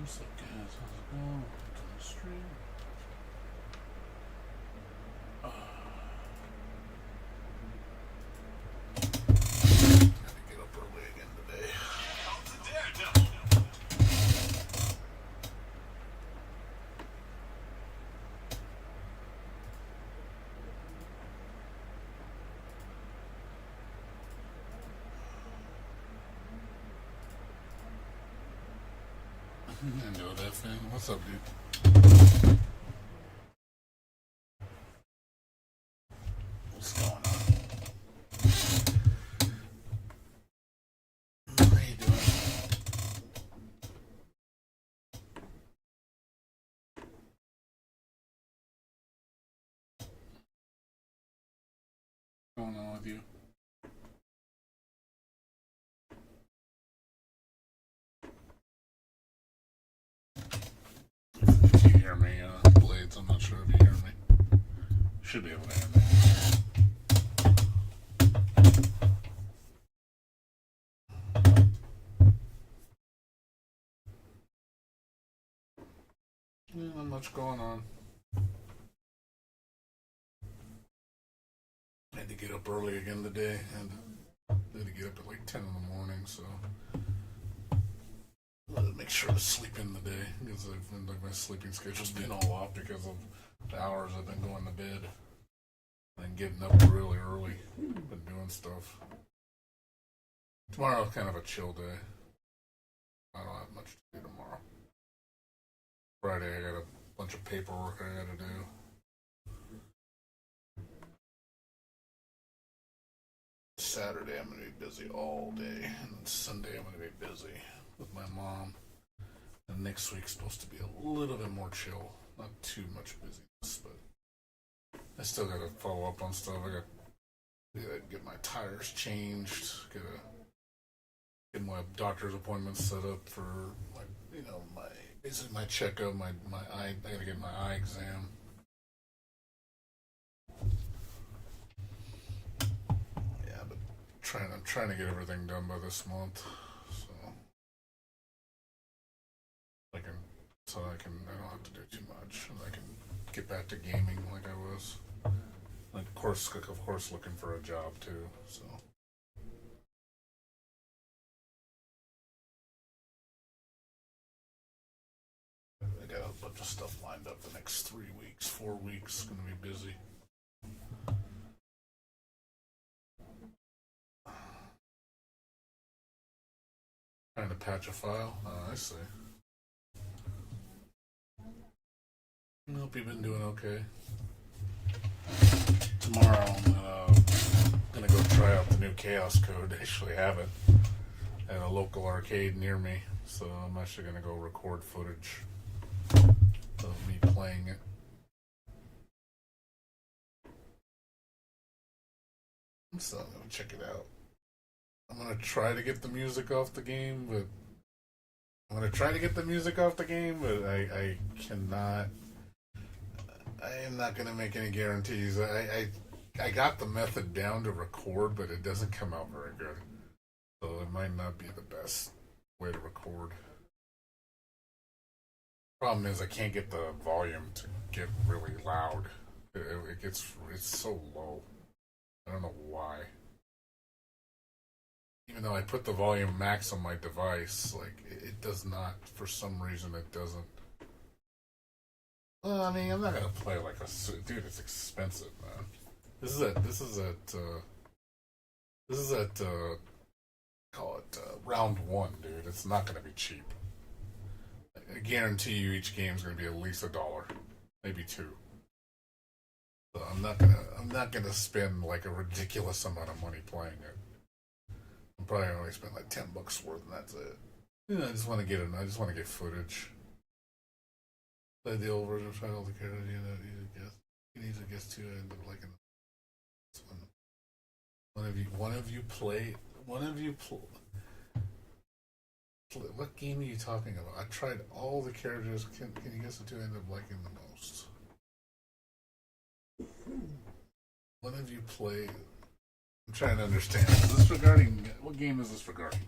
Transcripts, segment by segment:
What's up, guys? How's it going? Welcome to the stream. Gotta get up early again today. I know that thing. What's up, dude? What's going on? How you doing? What's going on with you? If you hear me, Blades, I'm not sure if you hear me. Should be able to hear me. Not much going on. I had to get up early again today, and I had to get up at like 10 in the morning, so I had to make sure to sleep in the day because I've been like my sleeping schedule's been all off because of the hours I've been going to bed and getting up really early. Been doing stuff. Tomorrow's kind of a chill day. I don't have much to do tomorrow. Friday, I got a bunch of paperwork I got to do. Saturday, I'm going to be busy all day, and Sunday, I'm going to be busy with my mom. And next week's supposed to be a little bit more chill, not too much busyness, but I still got to follow up on stuff. I got to get my tires changed, get my doctor's appointment set up for basically my checkup, my eye. I got to get my eye exam. Yeah, but I'm trying to get everything done by this month, so I don't have to do too much, and I can get back to gaming like I was. Like, of course, looking for a job too. So. I got a bunch of stuff lined up the next 3 weeks, 4 weeks. Gonna be busy. Trying to patch a file. Oh, I see. I hope you've been doing okay. Tomorrow I'm gonna go try out the new Chaos Code. I actually have it at a local arcade near me, so I'm actually gonna go record footage of me playing it. So I'm gonna check it out. I'm gonna try to get the music off the game, but I cannot. I am not gonna make any guarantees. I got the method down to record, but it doesn't come out very good. So it might not be the best way to record. Problem is I can't get the volume to get really loud. It's so low. I don't know why. Even though I put the volume max on my device, like it does not. For some reason, it doesn't. Well, I mean, I'm not gonna play like a dude. It's expensive, man. This is at call it round one, dude. It's not gonna be cheap. I guarantee you, each game's gonna be at least $1, maybe $2. So I'm not gonna spend like a ridiculous amount of money playing it. I'm probably only spend like $10 worth, and that's it. I just want to get footage. Play the old version of Final the character. You need to guess too. I end up liking this one. One of you play. What game are you talking about? I tried all the characters. Can you guess the two I end up liking the most? One of you play. I'm trying to understand. Is this regarding what game is this regarding?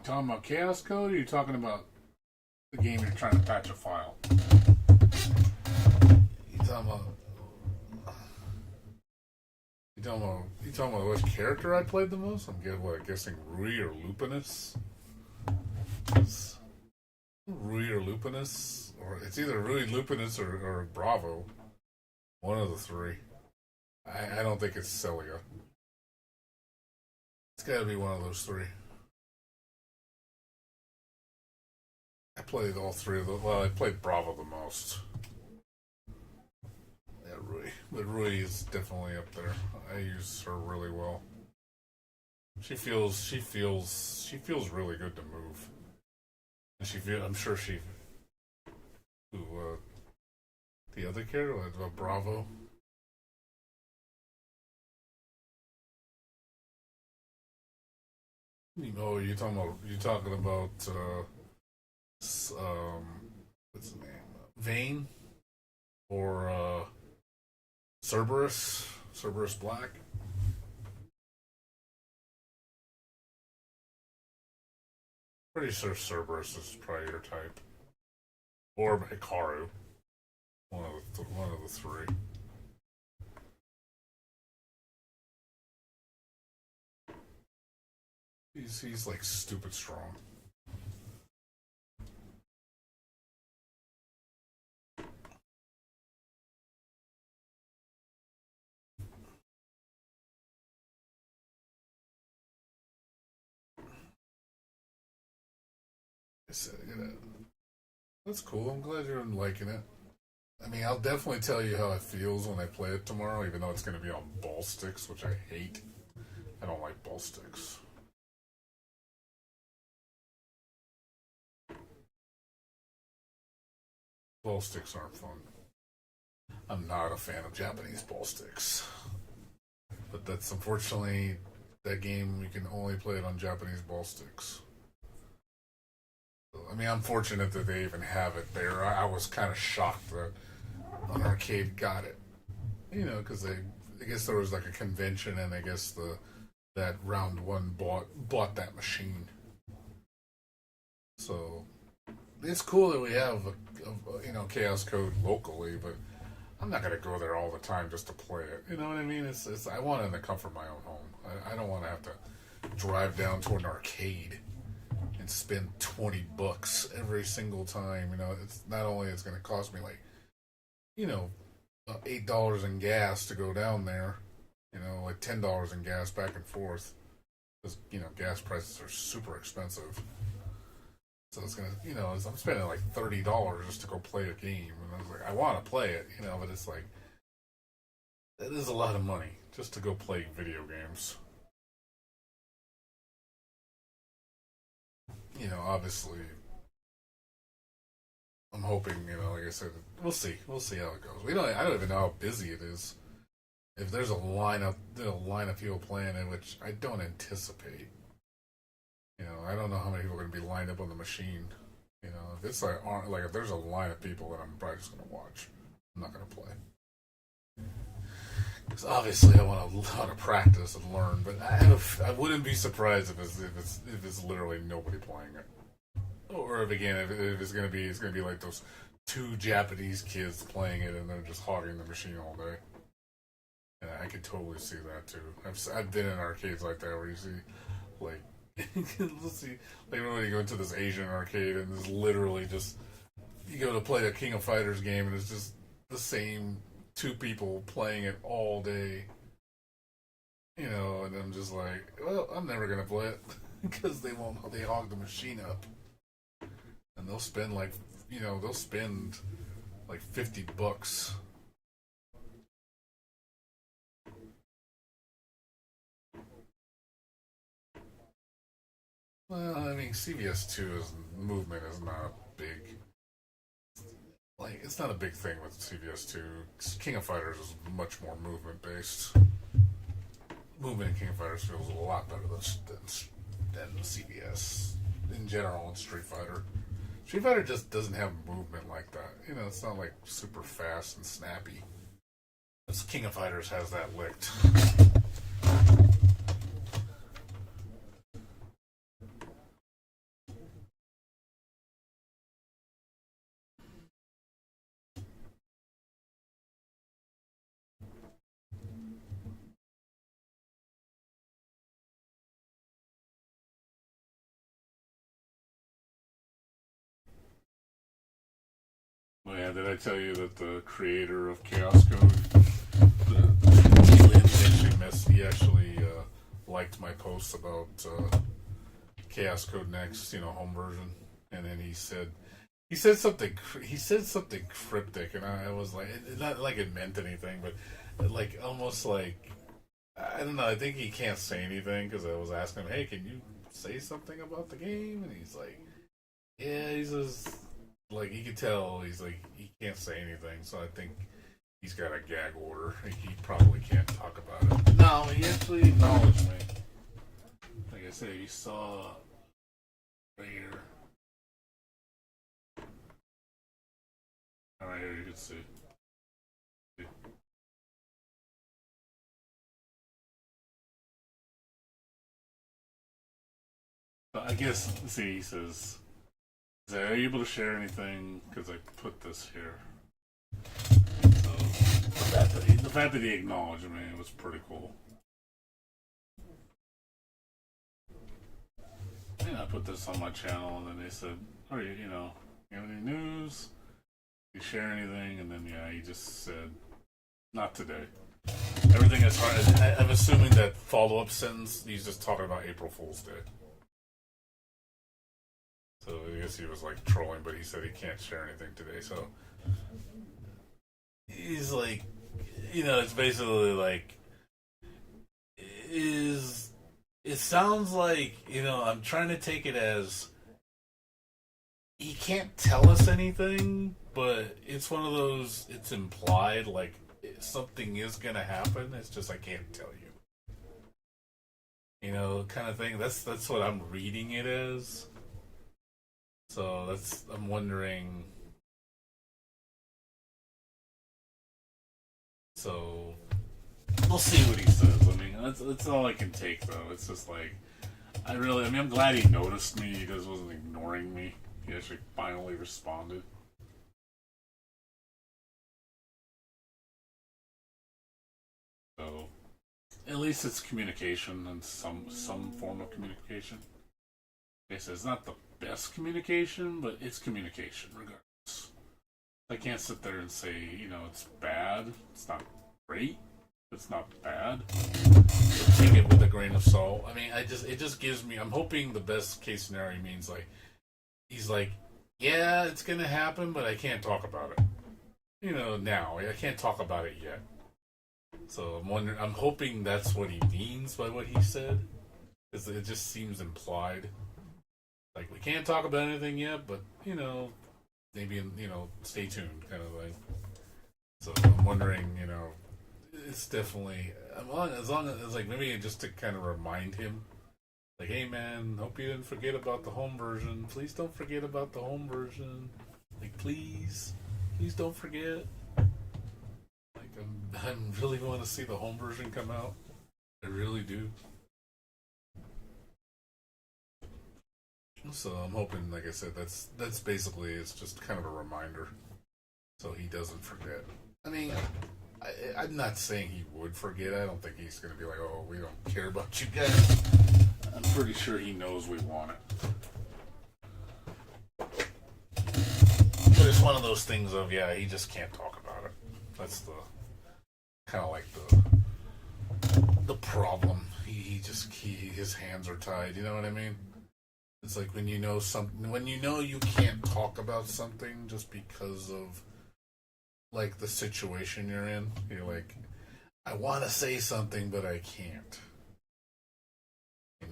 talking about Chaos Code, or are you talking about the game you're trying to patch a file? You talking about? You talking about which character I played the most? I'm guessing Rui or Lupinus. Rui or Lupinus, or it's either Rui, Lupinus, or Bravo. One of the three. I don't think it's Celia. It's got to be one of those three. I played all three of those. Well, I played Bravo the most. Yeah, Rui. But Rui is definitely up there. I use her really well. She feels really good to move. And I'm sure she. The other character, Bravo. You're talking about what's the name? Vane or Cerberus Black. Pretty sure Cerberus is probably your type, or Hikaru. One of the three. He's like stupid strong. That's cool. I'm glad you're liking it. I mean, I'll definitely tell you how it feels when I play it tomorrow, even though it's going to be on ball sticks, which I hate. I don't like ball sticks. Ball sticks aren't fun. I'm not a fan of Japanese ball sticks. But that's unfortunately that game you can only play it on Japanese ball sticks. I mean, I'm fortunate that they even have it there. I was kind of shocked that an arcade got it. You know, because I guess there was like a convention, and I guess that round one bought that machine. So it's cool that we have Chaos Code locally, but I'm not gonna go there all the time just to play it. You know what I mean? It's I want it in the comfort of my own home. I don't want to have to drive down to an arcade and spend $20 every single time. You know, it's not only it's going to cost me like, $8 in gas to go down there. You know, like $10 in gas back and forth, because gas prices are super expensive. So it's gonna, I'm spending like $30 just to go play a game, and I was like, I want to play it, but it's like that is a lot of money just to go play video games. Obviously, I'm hoping, like I said, we'll see how it goes. I don't even know how busy it is. If there's a line of people playing it, which I don't anticipate. I don't know how many people are going to be lined up on the machine. If it's like if there's a line of people, then I'm probably just going to watch. I'm not going to play. Because obviously I want to practice and learn, but I wouldn't be surprised if it's literally nobody playing it. Or if it's gonna be like those two Japanese kids playing it and they're just hogging the machine all day. Yeah, I could totally see that too. I've been in arcades like that where you see like let's see, like when you go into this Asian arcade and there's literally just you go to play a King of Fighters game and it's just the same two people playing it all day. And I'm just like, well, I'm never gonna play it because they hog the machine up. And they'll spend like $50. Well, I mean, CVS2's movement is not a big, like, it's not a big thing with CVS2. King of Fighters is much more movement based. Movement in King of Fighters feels a lot better than CVS in general in Street Fighter. Street Fighter just doesn't have movement like that. It's not like super fast and snappy. This King of Fighters has that licked. Oh yeah, did I tell you that the creator of Chaos Code, he actually liked my post about Chaos Code Next, home version, and then he said something cryptic, and I was like, not like it meant anything, but like almost like I don't know. I think he can't say anything because I was asking him, hey, can you say something about the game? And he's like, yeah, he says like you could tell he's like he can't say anything, so I think he's got a gag order. He probably can't talk about it. No, he actually acknowledged me. Like I said, he saw right here. Right here, you can see. But I guess, see, he says, are you able to share anything? Because I put this here. So, the fact that he acknowledged me was pretty cool. And I put this on my channel, and then they said, "Oh, you have any news? You share anything?" And then he just said, "Not today." Everything as far as I'm assuming that follow-up sentence, he's just talking about April Fool's Day. So I guess he was like trolling, but he said he can't share anything today. So he's like, it's basically like, it sounds like, I'm trying to take it as he can't tell us anything, but it's one of those, it's implied, like something is going to happen. It's just, I can't tell you. Kind of thing. That's what I'm reading it as. So I'm wondering. So we'll see what he says. I mean, that's all I can take, though. It's just like, I'm glad he noticed me. He just wasn't ignoring me. He actually finally responded. So, at least it's communication and some form of communication. Okay, so it's not the best communication, but it's communication regardless. I can't sit there and say, it's bad. It's not great. It's not bad. So take it with a grain of salt. I mean, it just gives me. I'm hoping the best case scenario means like he's like, yeah, it's gonna happen, but I can't talk about it. Now I can't talk about it yet. So I'm hoping that's what he means by what he said, because it just seems implied. Like we can't talk about anything yet, but maybe stay tuned, kind of thing. So I'm wondering, it's definitely as long as like maybe just to kind of remind him, like, hey man, hope you didn't forget about the home version. Please don't forget about the home version. Like please don't forget. Like I'm really going to see the home version come out. I really do. So I'm hoping, like I said, that's basically it's just kind of a reminder, so he doesn't forget. I mean, I'm not saying he would forget. I don't think he's going to be like, oh, we don't care about you guys. I'm pretty sure he knows we want it. But it's one of those things of, yeah, he just can't talk about it. That's the kind of like the problem. His hands are tied. You know what I mean? It's like when when you can't talk about something just because of like the situation you're in. You're like, I want to say something, but I can't.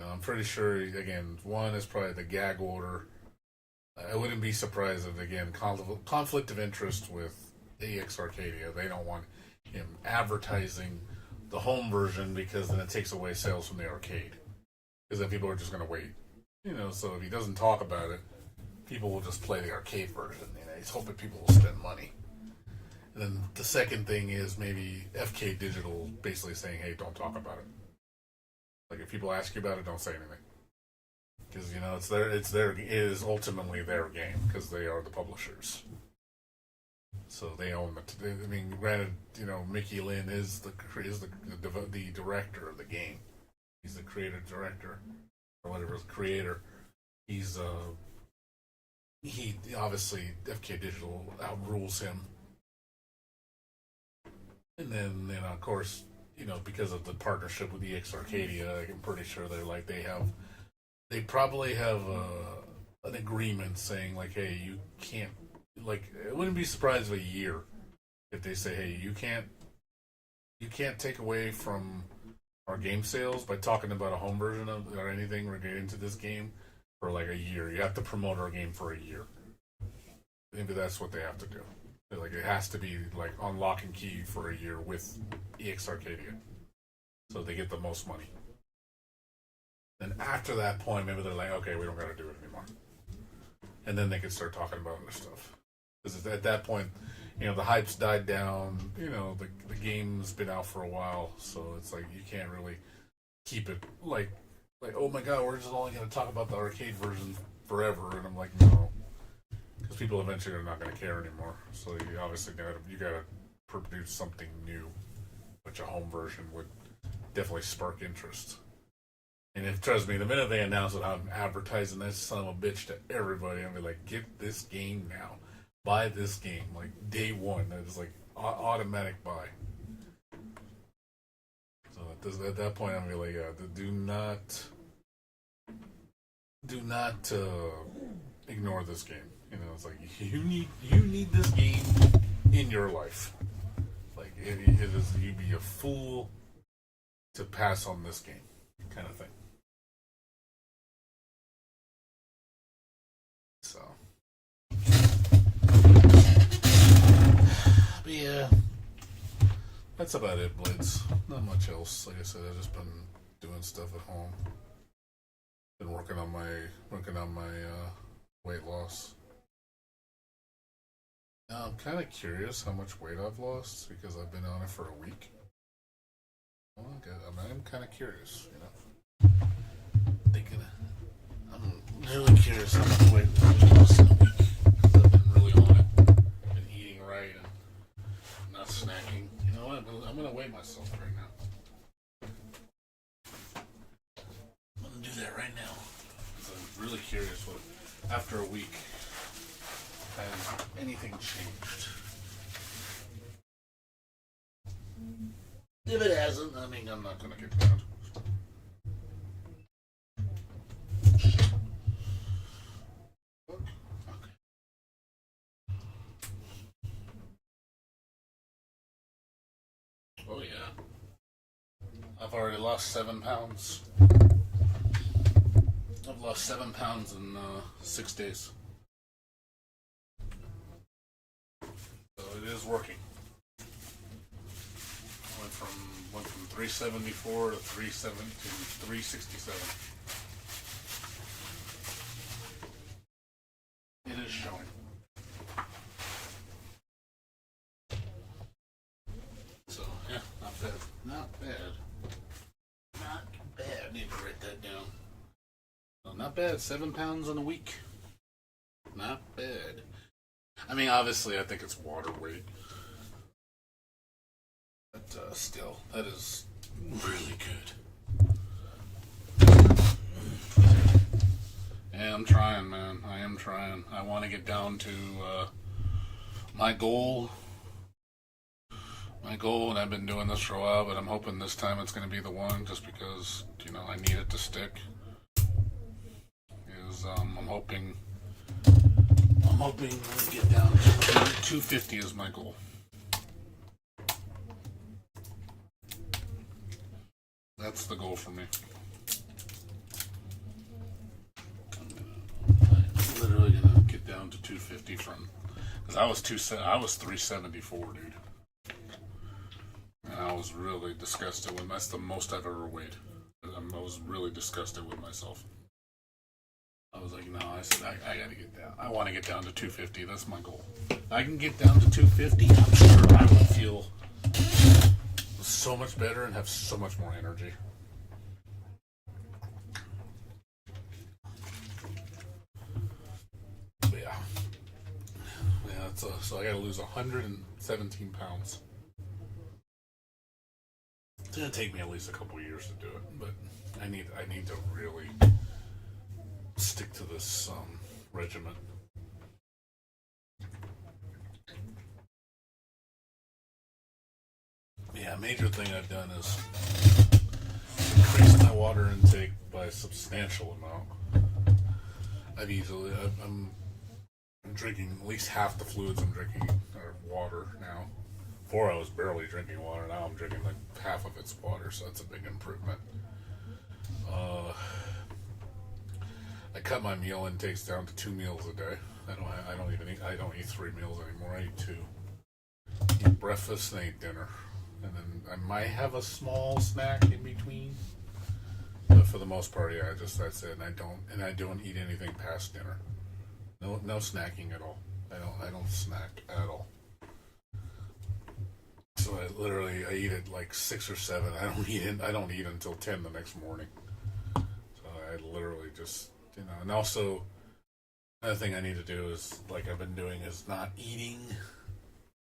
I'm pretty sure. Again, one is probably the gag order. I wouldn't be surprised if again conflict of interest with AX Arcadia. They don't want him advertising the home version because then it takes away sales from the arcade. Because then people are just going to wait. So if he doesn't talk about it, people will just play the arcade version. He's hoping people will spend money. And then the second thing is maybe FK Digital basically saying, hey, don't talk about it. Like if people ask you about it, don't say anything. Because, it is ultimately their game because they are the publishers. So they own it. I mean, granted, Mickey Lynn is the director of the game. He's the creator director. Or whatever, creator. He's he obviously FK Digital outrules him. And then, of course, because of the partnership with EX Arcadia, I'm pretty sure they probably have an agreement saying like, hey, you can't, like, I wouldn't be surprised if a year if they say, hey, you can't take away from our game sales by talking about a home version of or anything relating to this game for like a year. You have to promote our game for a year. Maybe that's what they have to do. Like it has to be like on lock and key for a year with EX Arcadia, so they get the most money. Then after that point, maybe they're like, okay, we don't got to do it anymore, and then they can start talking about other stuff. Because at that point, the hype's died down. The game's been out for a while, so it's like you can't really keep it like oh my god, we're just only going to talk about the arcade version forever. And I'm like, no, because people eventually are not going to care anymore. So you obviously gotta produce something new, which a home version would definitely spark interest. And if trust me, the minute they announce it, I'm advertising that son of a bitch to everybody. I'll be like, get this game now. Buy this game like day one. It's like automatic buy. So at that point, I'm gonna be like, do not ignore this game. It's like you need this game in your life. Like it is, you'd be a fool to pass on this game, kind of thing. So. But yeah, that's about it, Blades. Not much else. Like I said, I've just been doing stuff at home. Been working on my weight loss. Now I'm kind of curious how much weight I've lost because I've been on it for a week. I'm kind of curious, Thinking, I'm really curious how much weight I've lost in a week because I've been really on it. Been eating right and not snacking. You know what? I'm gonna weigh myself right now. I'm gonna do that right now. I'm really curious what, after a week, has anything changed? If it hasn't, I mean, I'm not gonna get down. Oh yeah. I've already lost 7 pounds. I've lost 7 pounds in 6 days. So it is working. Went from 374 to 367. It is showing. So yeah, not bad. Not bad. Not bad. Need to write that down. No, not bad. 7 pounds in a week. Not bad. I mean, obviously, I think it's water weight. But still, that is really good. Yeah, I'm trying, man. I am trying. I want to get down to my goal. My goal, and I've been doing this for a while, but I'm hoping this time it's going to be the one, just because I need it to stick. I'm hoping to get down to 250 is my goal. That's the goal for me. I'm literally gonna get down to 250 from, because I was 374, dude, and I was really disgusted when that's the most I've ever weighed. I was really disgusted with myself. I was like, no, I said I gotta get down. I want to get down to 250. That's my goal. If I can get down to 250, I'm sure I will feel so much better and have so much more energy. But yeah, so I got to lose 117 pounds. It's gonna take me at least a couple years to do it, but I need to really stick to this regimen. major thing I've done is increase my water intake by a substantial amount. I'm drinking at least half the fluids I'm drinking are water now. Before I was barely drinking water. Now I'm drinking like half of its water, so that's a big improvement. I cut my meal intakes down to 2 meals a day. I don't eat 3 meals anymore. I eat 2. Eat breakfast and eat dinner, and then I might have a small snack in between. But for the most part, yeah, that's it. And I don't eat anything past dinner. No snacking at all. I don't snack at all. So I eat at like 6 or 7. I don't eat until 10 the next morning. So I literally just, and also another thing I need to do is, like I've been doing, is not eating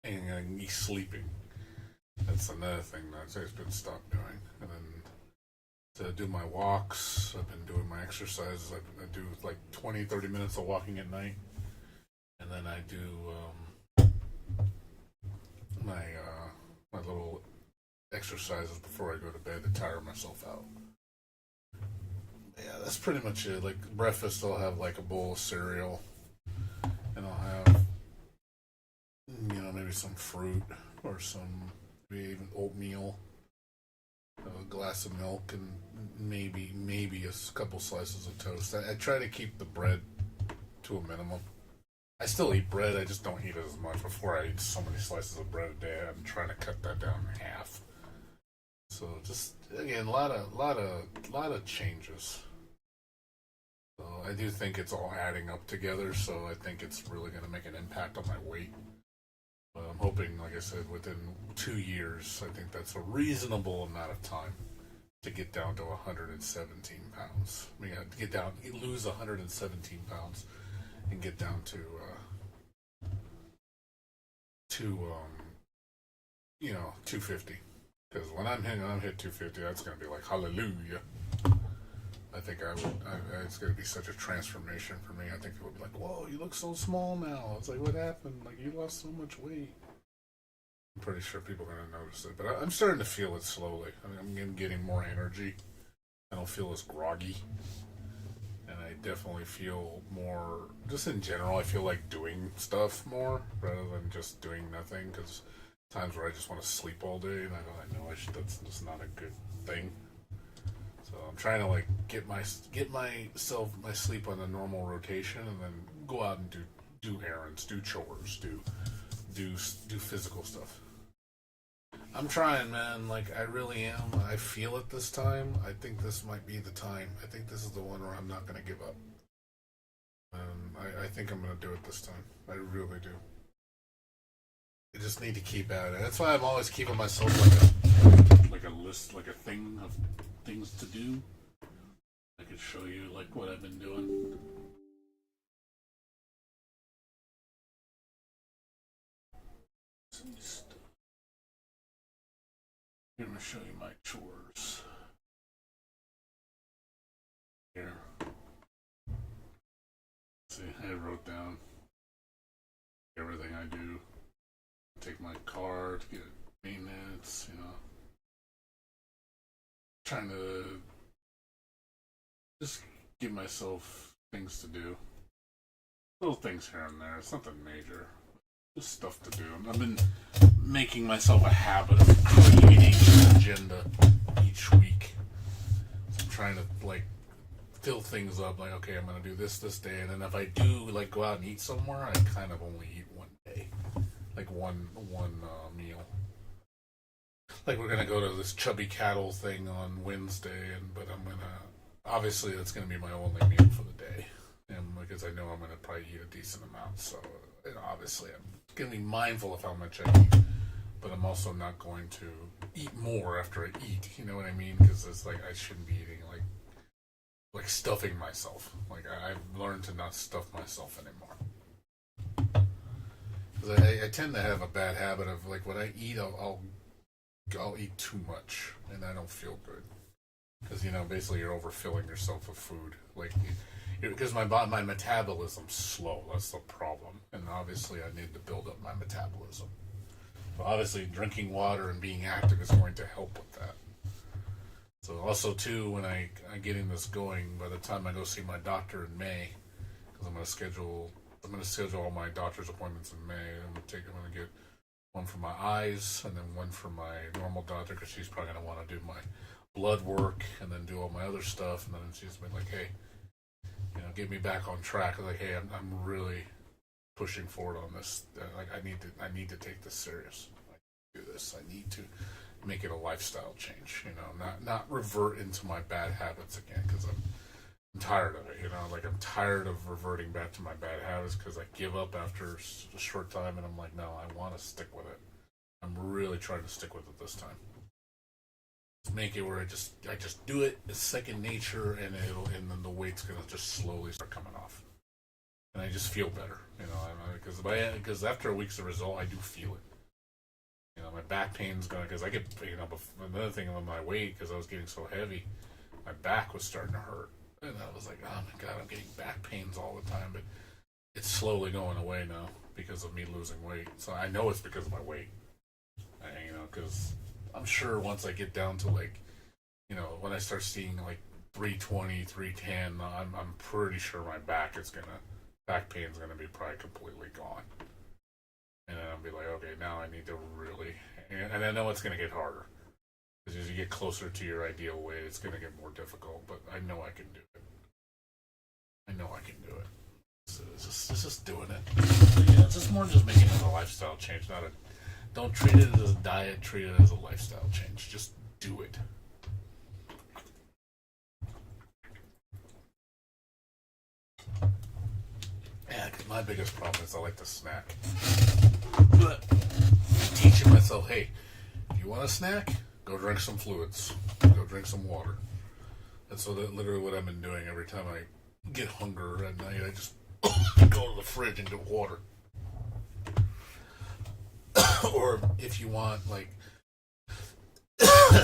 and sleeping. That's another thing that I've just been stopped doing. And then to do my walks, I've been doing my exercises. I do like 20-30 minutes of walking at night, and then I do my little exercises before I go to bed to tire myself out. Yeah, that's pretty much it. Like breakfast, I'll have like a bowl of cereal, and I'll have maybe some fruit or maybe even oatmeal, a glass of milk, and maybe a couple slices of toast. I try to keep the bread to a minimum. I still eat bread, I just don't eat it as much. Before I eat so many slices of bread a day, I'm trying to cut that down in half. So just again, a lot of changes. So I do think it's all adding up together. So I think it's really going to make an impact on my weight. But I'm hoping, like I said, within 2 years, I think that's a reasonable amount of time to get down to 117 pounds. I mean, lose 117 pounds and get down to 250. Because when I'm hit 250, that's going to be like hallelujah. I think it's going to be such a transformation for me. I think people will be like, whoa, you look so small now. It's like, what happened? Like, you lost so much weight. I'm pretty sure people are going to notice it. But I'm starting to feel it slowly. I mean, I'm getting more energy. I don't feel as groggy. And I definitely feel more, just in general, I feel like doing stuff more rather than just doing nothing. Because times where I just want to sleep all day, and I know that's just not a good thing. So I'm trying to like get my sleep on a normal rotation, and then go out and do errands, do chores, do physical stuff. I'm trying, man. Like I really am. I feel it this time. I think this might be the time. I think this is the one where I'm not going to give up. I think I'm going to do it this time. I really do. I just need to keep at it. That's why I'm always keeping myself like a list, like a thing of things to do. I could show you like what I've been doing. Here, I'm gonna show you my chores. Here. See, I wrote down everything I do. Take my car to get maintenance, trying to just give myself things to do. Little things here and there. It's nothing major. Just stuff to do. I've been making myself a habit of creating an agenda each week. So I'm trying to like fill things up. Like, okay, I'm gonna do this day, and then if I do like go out and eat somewhere, I kind of only eat one day, like one meal. Like we're gonna go to this Chubby Cattle thing on Wednesday, but I'm gonna obviously that's gonna be my only meal for the day, and because I know I'm gonna probably eat a decent amount, so obviously I'm gonna be mindful of how much I eat, but I'm also not going to eat more after I eat. You know what I mean? Because it's like I shouldn't be eating like stuffing myself. Like I've learned to not stuff myself anymore. Because I tend to have a bad habit of like when I eat, I'll eat too much, and I don't feel good. Because basically you're overfilling yourself with food. Like because my metabolism's slow. That's the problem, and obviously I need to build up my metabolism. But obviously, drinking water and being active is going to help with that. So also too, when I getting this going, by the time I go see my doctor in May, because I'm gonna schedule all my doctor's appointments in May. I'm gonna get one for my eyes and then one for my normal doctor because she's probably gonna want to do my blood work and then do all my other stuff. And then she's been like, hey, get me back on track. Like, hey, I'm really pushing forward on this. Like, I need to take this serious. I do this. I need to make it a lifestyle change. Not revert into my bad habits again because I'm tired of it. Like I'm tired of reverting back to my bad habits because I give up after a short time, and I'm like, no, I want to stick with it. I'm really trying to stick with it this time. Just make it where I just do it. It's second nature, and then the weight's gonna just slowly start coming off, and I just feel better. Because after a week's the result, I do feel it. My back pain's gonna, because I get, another thing with my weight, because I was getting so heavy, my back was starting to hurt. And I was like, oh my God, I'm getting back pains all the time. But it's slowly going away now because of me losing weight. So I know it's because of my weight. Because I'm sure once I get down to when I start seeing 320, 310, I'm pretty sure my back pain's gonna be probably completely gone. And then I'll be like, okay, now I need to really, and I know it's going to get harder. Because as you get closer to your ideal weight, it's going to get more difficult, but I know I can do it. So it's just doing it. It's just more just making it a lifestyle change, don't treat it as a diet, treat it as a lifestyle change. Just do it. Yeah, because my biggest problem is I like to snack. But I'm teaching myself, hey, if you want a snack, go drink some fluids. Go drink some water. That's literally what I've been doing every time I get hunger at night. I just go to the fridge and get water. Or if you want, I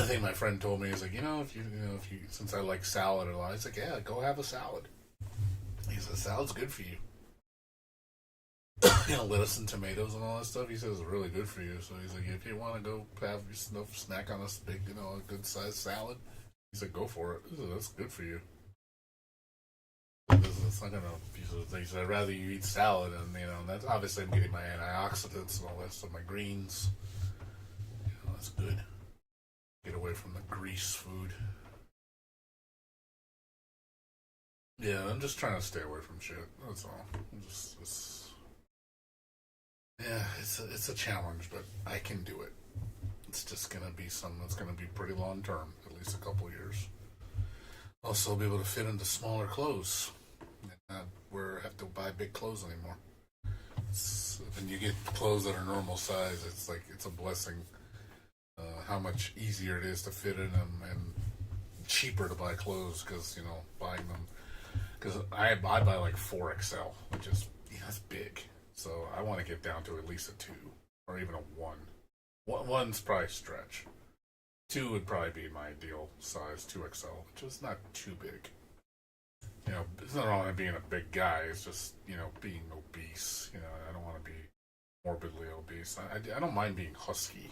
think my friend told me, he's like, if you since I like salad a lot, he's like, yeah, go have a salad. He says, salad's good for you. Lettuce and tomatoes and all that stuff. He says it's really good for you. So he's like, if you want to go have your snack on a big, a good sized salad, he's like, go for it. That's good for you. It's not gonna. He said, I'd rather you eat salad, and that's obviously I'm getting my antioxidants and all that stuff, my greens. That's good. Get away from the grease food. Yeah, I'm just trying to stay away from shit. That's all. It's a challenge, but I can do it. It's just gonna be something that's gonna be pretty long term, at least a couple years. Also, be able to fit into smaller clothes. Not have to buy big clothes anymore. When you get clothes that are normal size, it's a blessing. How much easier it is to fit in them and cheaper to buy clothes because buying them. Because I buy 4XL, which is that's big. So I want to get down to at least a 2 or even a 1. One's probably stretch. 2 would probably be my ideal size, 2XL, which is not too big. It's not wrong with being a big guy. It's just being obese. I don't want to be morbidly obese. I don't mind being husky.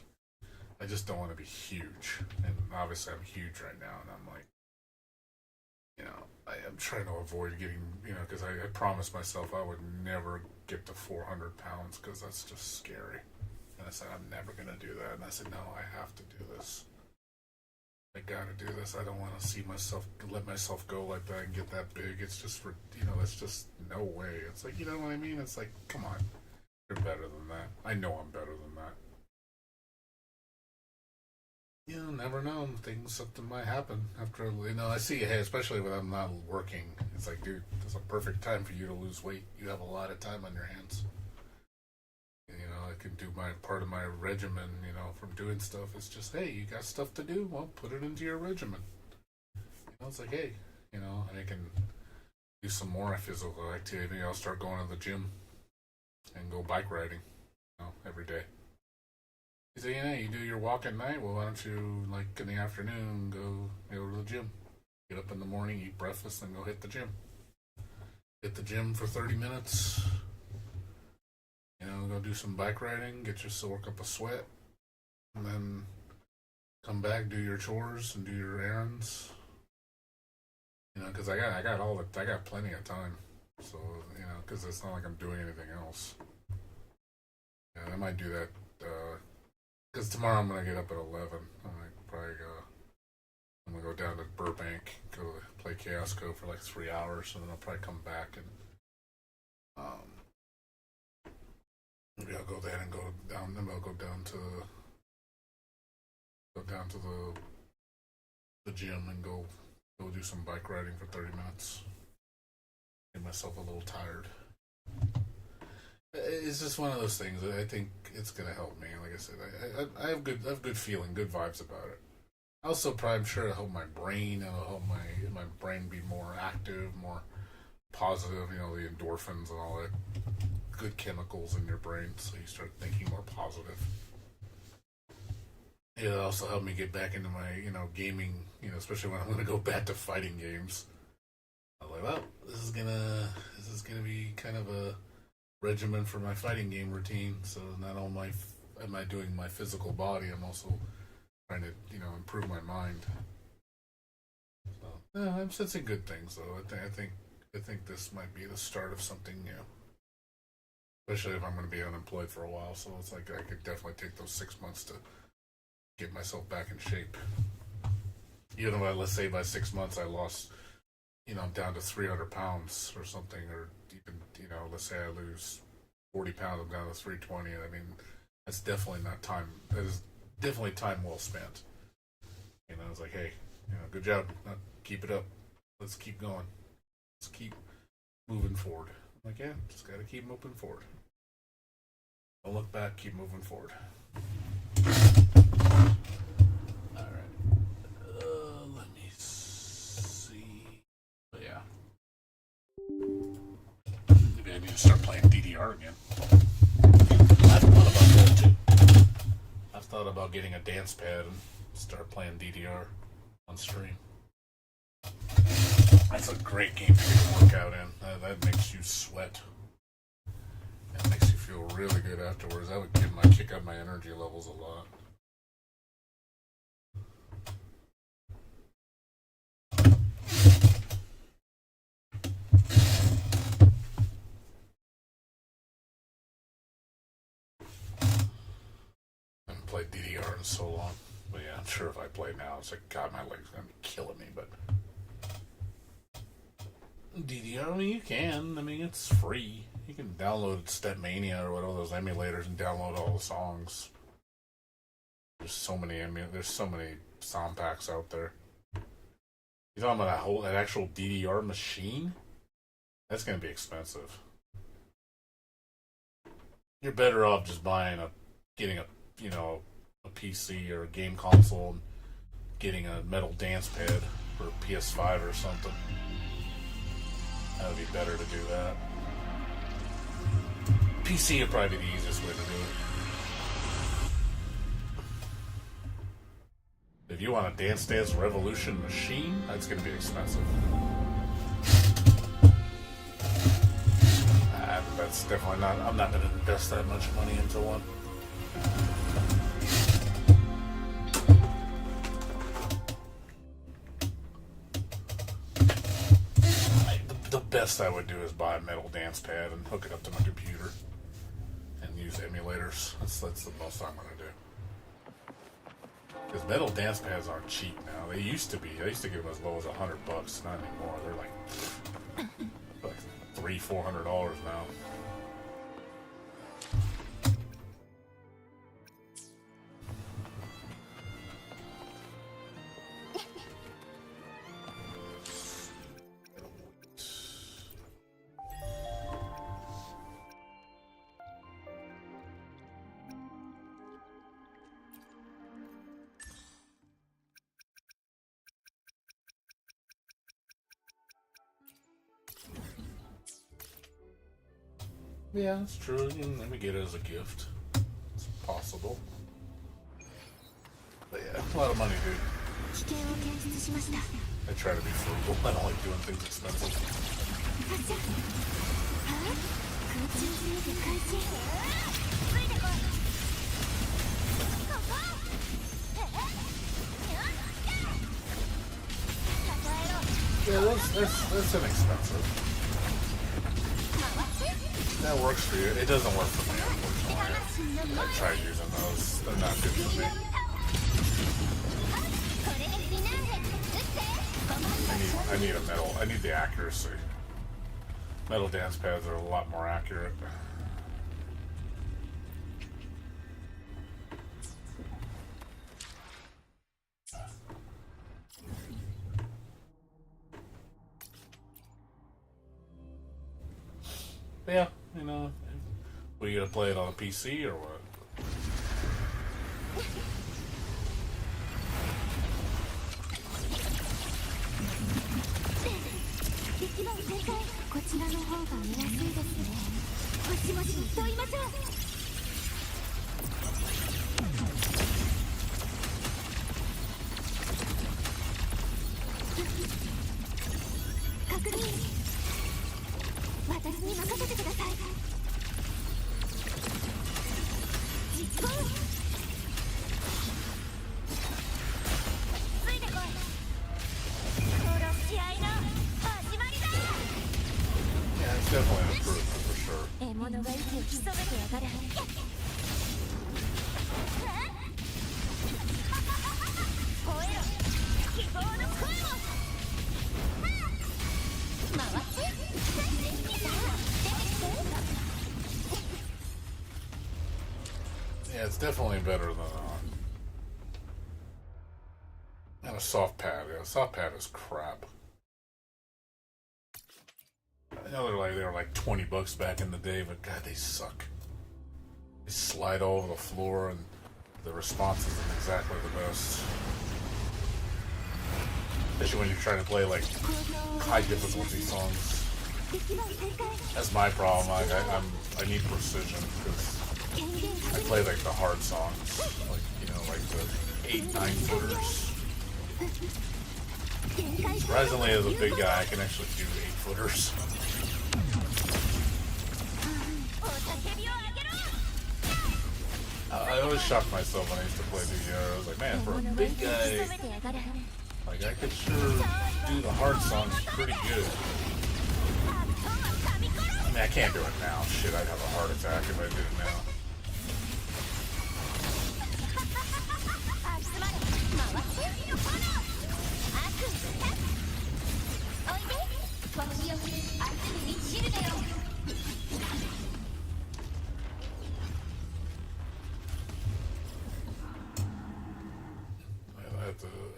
I just don't want to be huge. And obviously I'm huge right now, and I'm like, I'm trying to avoid getting, because I promised myself I would never get to 400 pounds because that's just scary. And I said, I'm never going to do that. And I said, no, I have to do this. I got to do this. I don't want to let myself go like that and get that big. It's just it's just no way. It's like, you know what I mean? It's like, come on. You're better than that. I know I'm better than that. Never know. Something might happen after, I see, hey, especially when I'm not working. It's like, dude, it's a perfect time for you to lose weight. You have a lot of time on your hands. I can do my part of my regimen, from doing stuff. It's just, hey, you got stuff to do? Well, put it into your regimen. It's like, hey, and I can do some more physical activity. I'll start going to the gym and go bike riding, every day. He said, you do your walk at night. Well, why don't you, in the afternoon, go to the gym? Get up in the morning, eat breakfast, and go hit the gym. Hit the gym for 30 minutes. You know, go do some bike riding, get yourself work up a sweat, and then come back, do your chores, and do your errands. You know, because I got plenty of time. So you know, because it's not like I'm doing anything else. Yeah, I might do that. Because tomorrow I'm gonna get up at 11. I'm gonna go down to Burbank, go play Chaos Code for like 3 hours, and then I'll probably come back and maybe I'll go there and go down. Then I'll go down to the gym and go do some bike riding for 30 minutes. Get myself a little tired. It's just one of those things that I think it's gonna help me. Like I said, I have good feeling, good vibes about it. Also, I'm sure it'll help my brain. It'll help my brain be more active, more positive. You know, the endorphins and all that good chemicals in your brain, so you start thinking more positive. It'll also help me get back into my, you know, gaming. You know, especially when I'm going to go back to fighting games. I'm like, well, this is gonna be kind of a regimen for my fighting game routine. So not only am I doing my physical body, I'm also trying to, you know, improve my mind. So I'm sensing good things, though. I think this might be the start of something new. Especially if I'm going to be unemployed for a while, so it's like I could definitely take those 6 months to get myself back in shape. Even though, let's say by 6 months I lost, you know, I'm down to 300 pounds or something, or even, you know, let's say I lose 40 pounds, I'm down to 320. I mean, that's definitely not time. That is definitely time well spent. You know, it's like, hey, you know, good job. Keep it up. Let's keep going. Let's keep moving forward. I'm like, yeah, just gotta keep moving forward. Don't look back. Keep moving forward. All right. Let me see. But yeah, maybe I need to start playing DDR again. I've thought about that too. I've thought about getting a dance pad and start playing DDR on stream. That's a great game to get a workout in. That makes you sweat. It makes you feel really good afterwards. That would kick up my energy levels a lot. I haven't played DDR in so long. But yeah, I'm sure if I play now, it's like, God, my leg's gonna be killing me, but DDR, I mean, you can. I mean, it's free. You can download Stepmania or whatever those emulators and download all the songs. There's so many sound packs out there. You talking about that actual DDR machine? That's gonna be expensive. You're better off just getting a PC or a game console and getting a metal dance pad for a PS5 or something. That would be better to do that. PC would probably be the easiest way to do it. If you want a Dance Dance Revolution machine, that's going to be expensive. That's definitely not. I'm not going to invest that much money into one. The best I would do is buy a metal dance pad and hook it up to my computer and use emulators. That's the most I'm going to do. Because metal dance pads aren't cheap now. They used to be. I used to get them as low as $100. Not anymore. They're like $300-$400 now. Yeah, that's true. You can maybe get it as a gift. It's possible. But yeah, a lot of money, dude. I try to be frugal. I don't like doing things expensive. Yeah, that's inexpensive. That works for you. It doesn't work for me, unfortunately. I tried using those. They're not good for me. I need a metal. I need the accuracy. Metal dance pads are a lot more accurate. Yeah, you know, were you gonna play it on a PC or what? こちらの方が見やすいですね。もしもしと言いましょう。確認。私に任せてください。実行。ついてこい。殺し合いの始まりだ。 Yeah, it's definitely an improvement for sure. 獲物が息を潜めてやがる。吠えろ。希望の声を。回って。さあ、出てきて。Yeah, it's definitely better than a soft pad. Yeah, a soft pad is crap. I know they were like $20 back in the day, but God, they suck. They slide all over the floor, and the response isn't exactly the best. Especially when you're trying to play like high difficulty songs. That's my problem. I need precision because I play like the hard songs, like like the 8-9 footers. Surprisingly, as a big guy, I can actually do 8 footers. I always shocked myself when I used to play the I was like, man, for a big guy, like I could sure do the hard songs pretty good. I mean, I can't do it now. Shit, I'd have a heart attack if I did it now.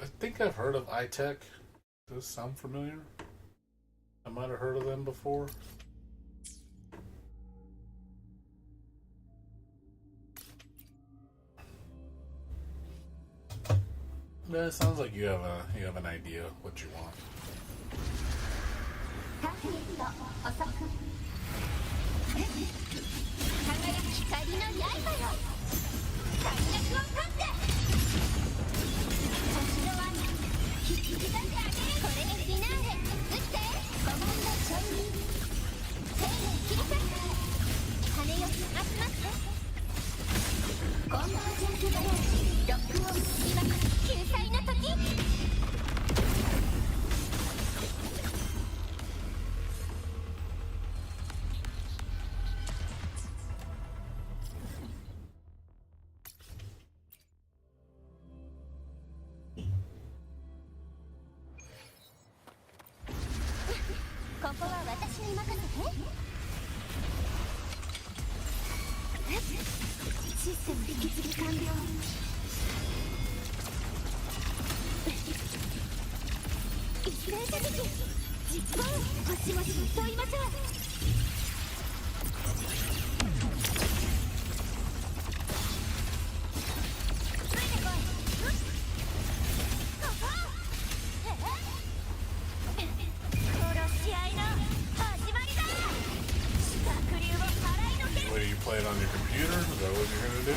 I think I've heard of iTech. Does this sound familiar? I might have heard of them before. Yeah, it sounds like you have an idea what you want. What, do you play it on your computer? Is that what you're gonna do?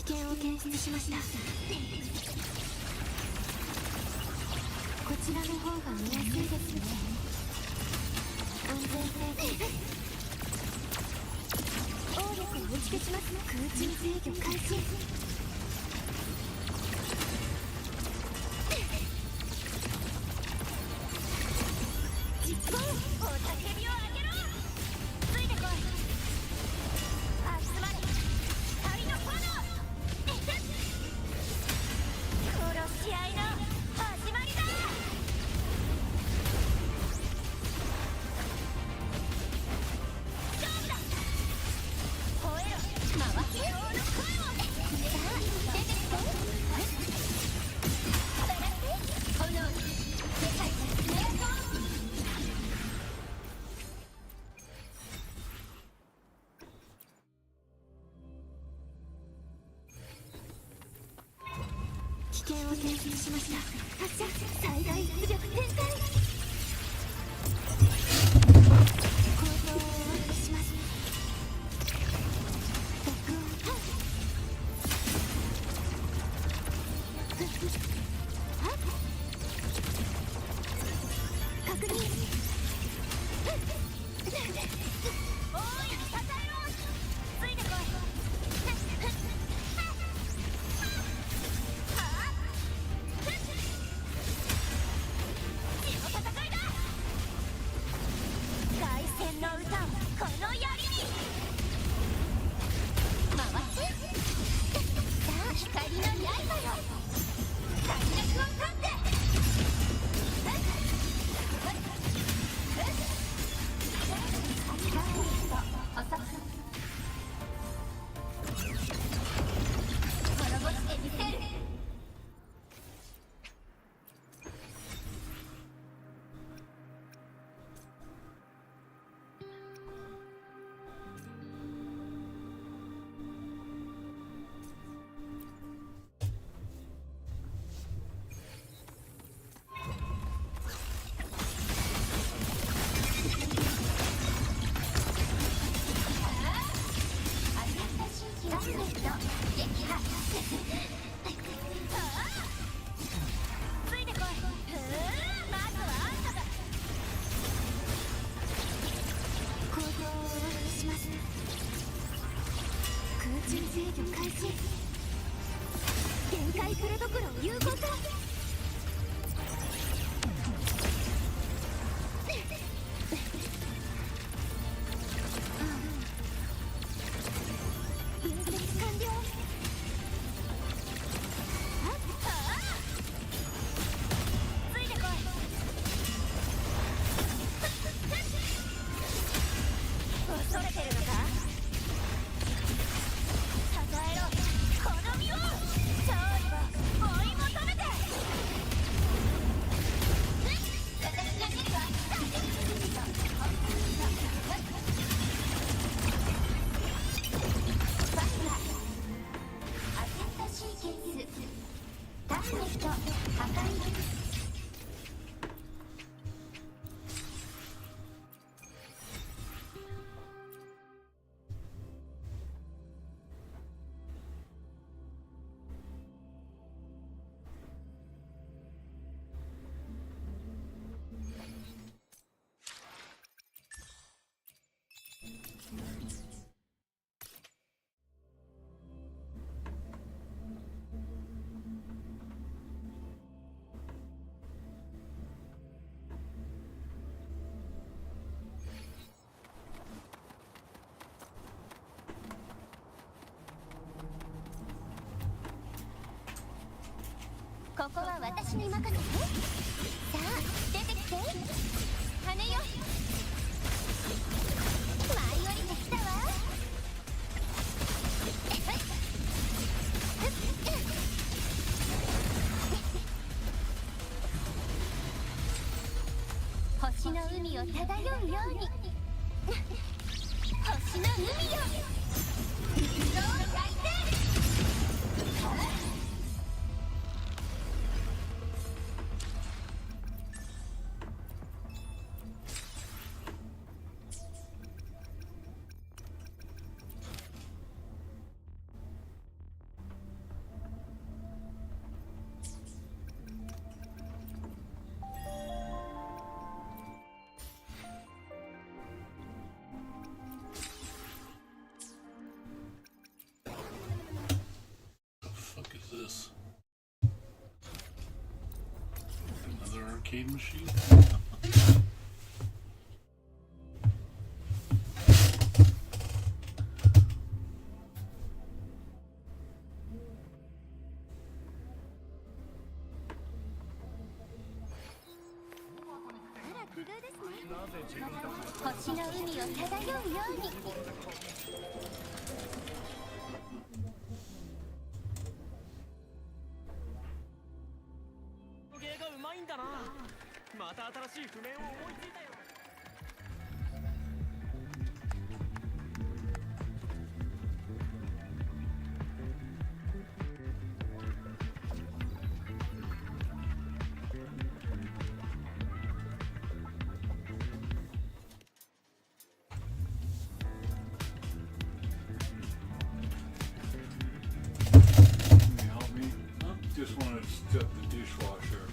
危険を検出しました。こちらの方が見やすいですね。安全性応力を打ち消します。空中制御開始。実行。おたけびを上げろ。ついてこい。集まれ光の炎。殺し合いの始まりだ。勝負だ。吠えろ。回せよの声を。さあ出てきて。バランス炎。世界につながろう。危険を検出しました。発射。最大出力展開。構造をお渡しします。録音。確認。大いに支えろ。ついてこい。戦いだ。凱旋の歌をこの槍に回せ。さあ光の刃よ。弾力を立って。滅ぼしてみせる。空中制御開始。限界プレドクロを有効化。分析完了。ついてこい。恐れてるのか。与えろこの身を。勝利を追い求めて。私が見るわ。バスはアセントシーケンスターゲット破壊。ここは私に任せて。さあ出てきて。羽よ。舞い降りてきたわ。星の海を漂うように。星の海よ。色を焼いて。arcade machine.星の海を漂うように。芸がうまいんだな。また新しい譜面を思いついたよ。Can you help me? Just want to step the dishwasher.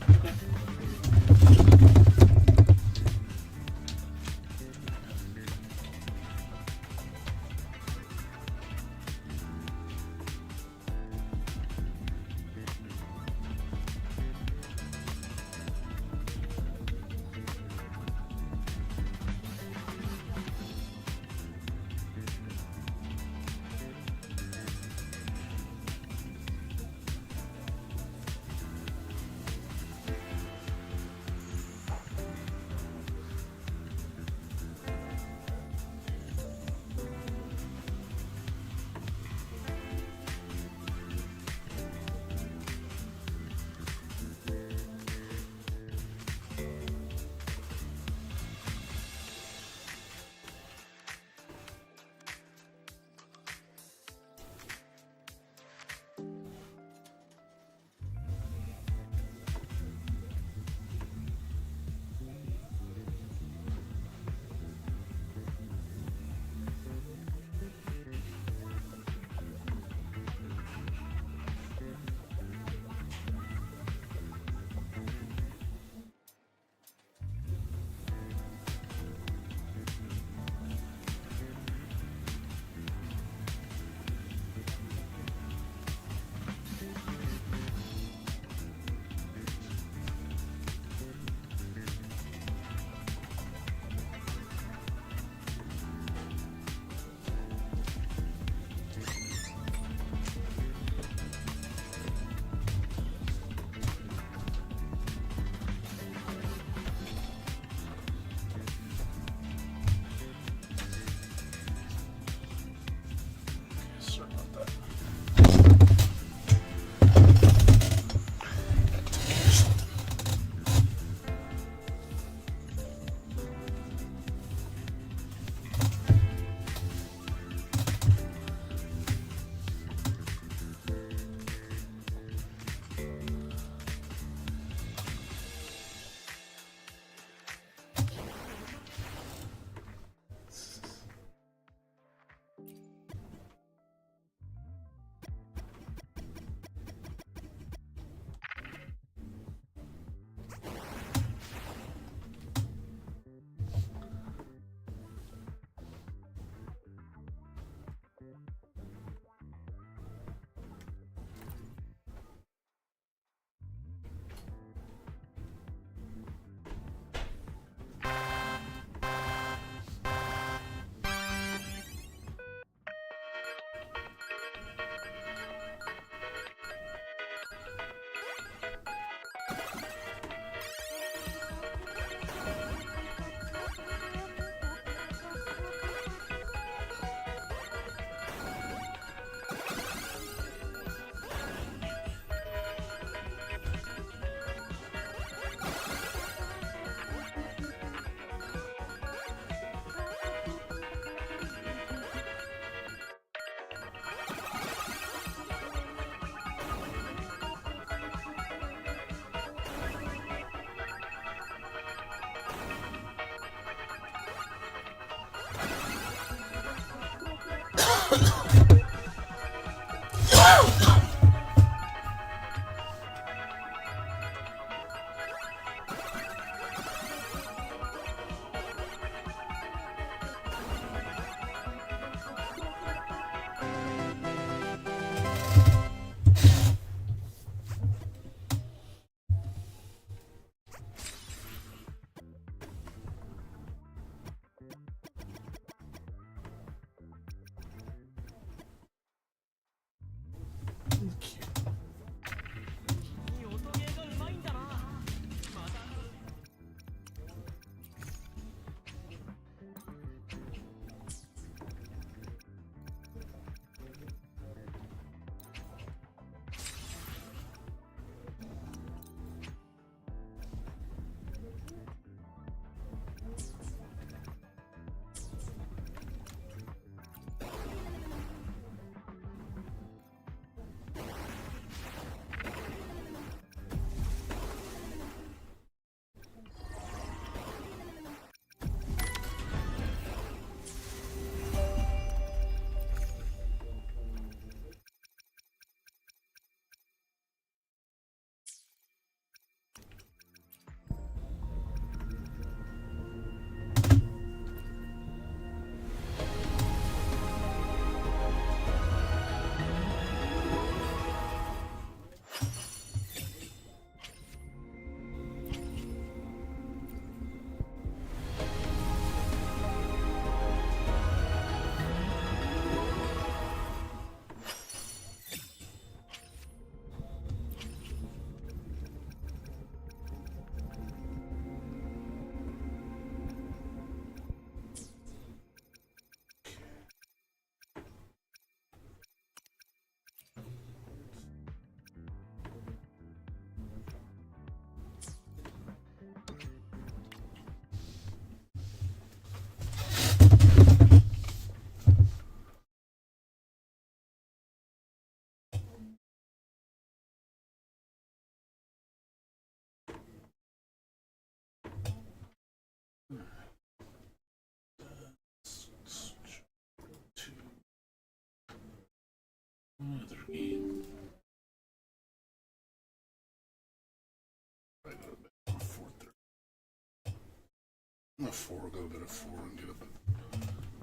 A 4, go a bit of 4 and get up at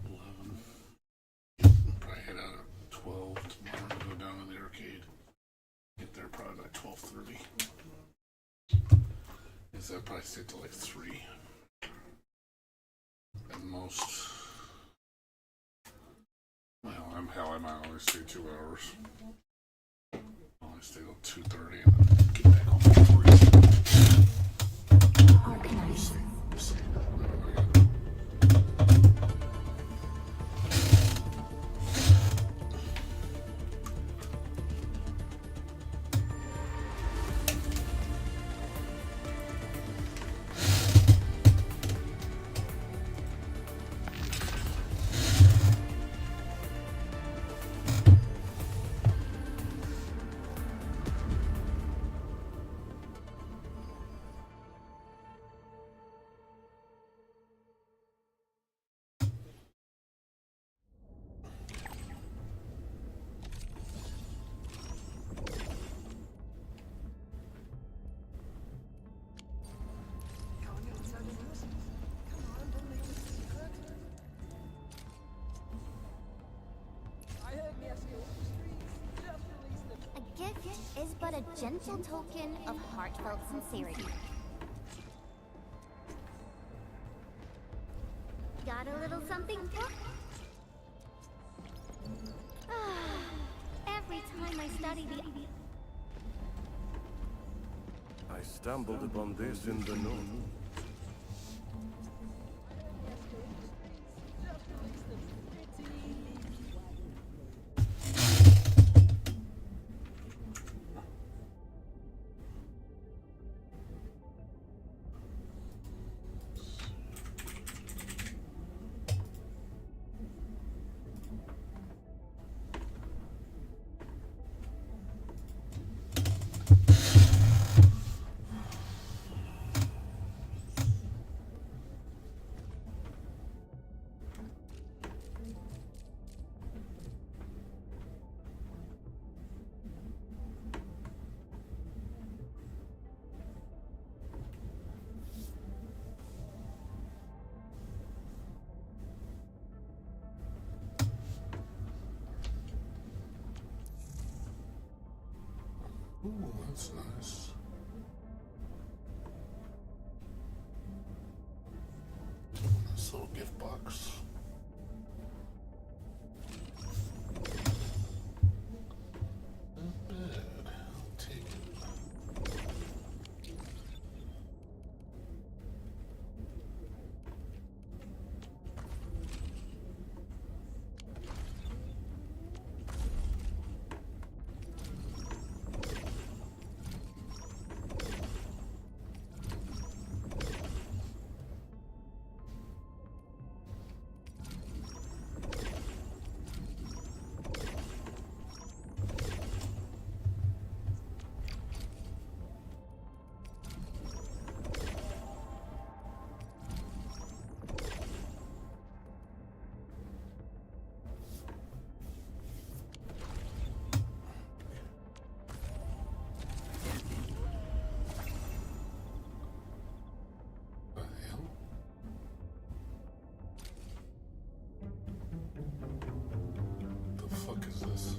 11. Probably head out at 12 tomorrow and go down to the arcade. Get there probably by 12:30. Is that probably stay till like 3 at most. Well, I might only stay 2 hours. I'll only stay till 2:30 and then get back home at 3. Arknights. We'll see. A gift is but a gentle token of heartfelt sincerity. Got a little something? Every time I study the... I stumbled upon this in the noon. Ooh, that's nice. Nice little gift box. Not bad. I'll take it. What the hell? The fuck is this?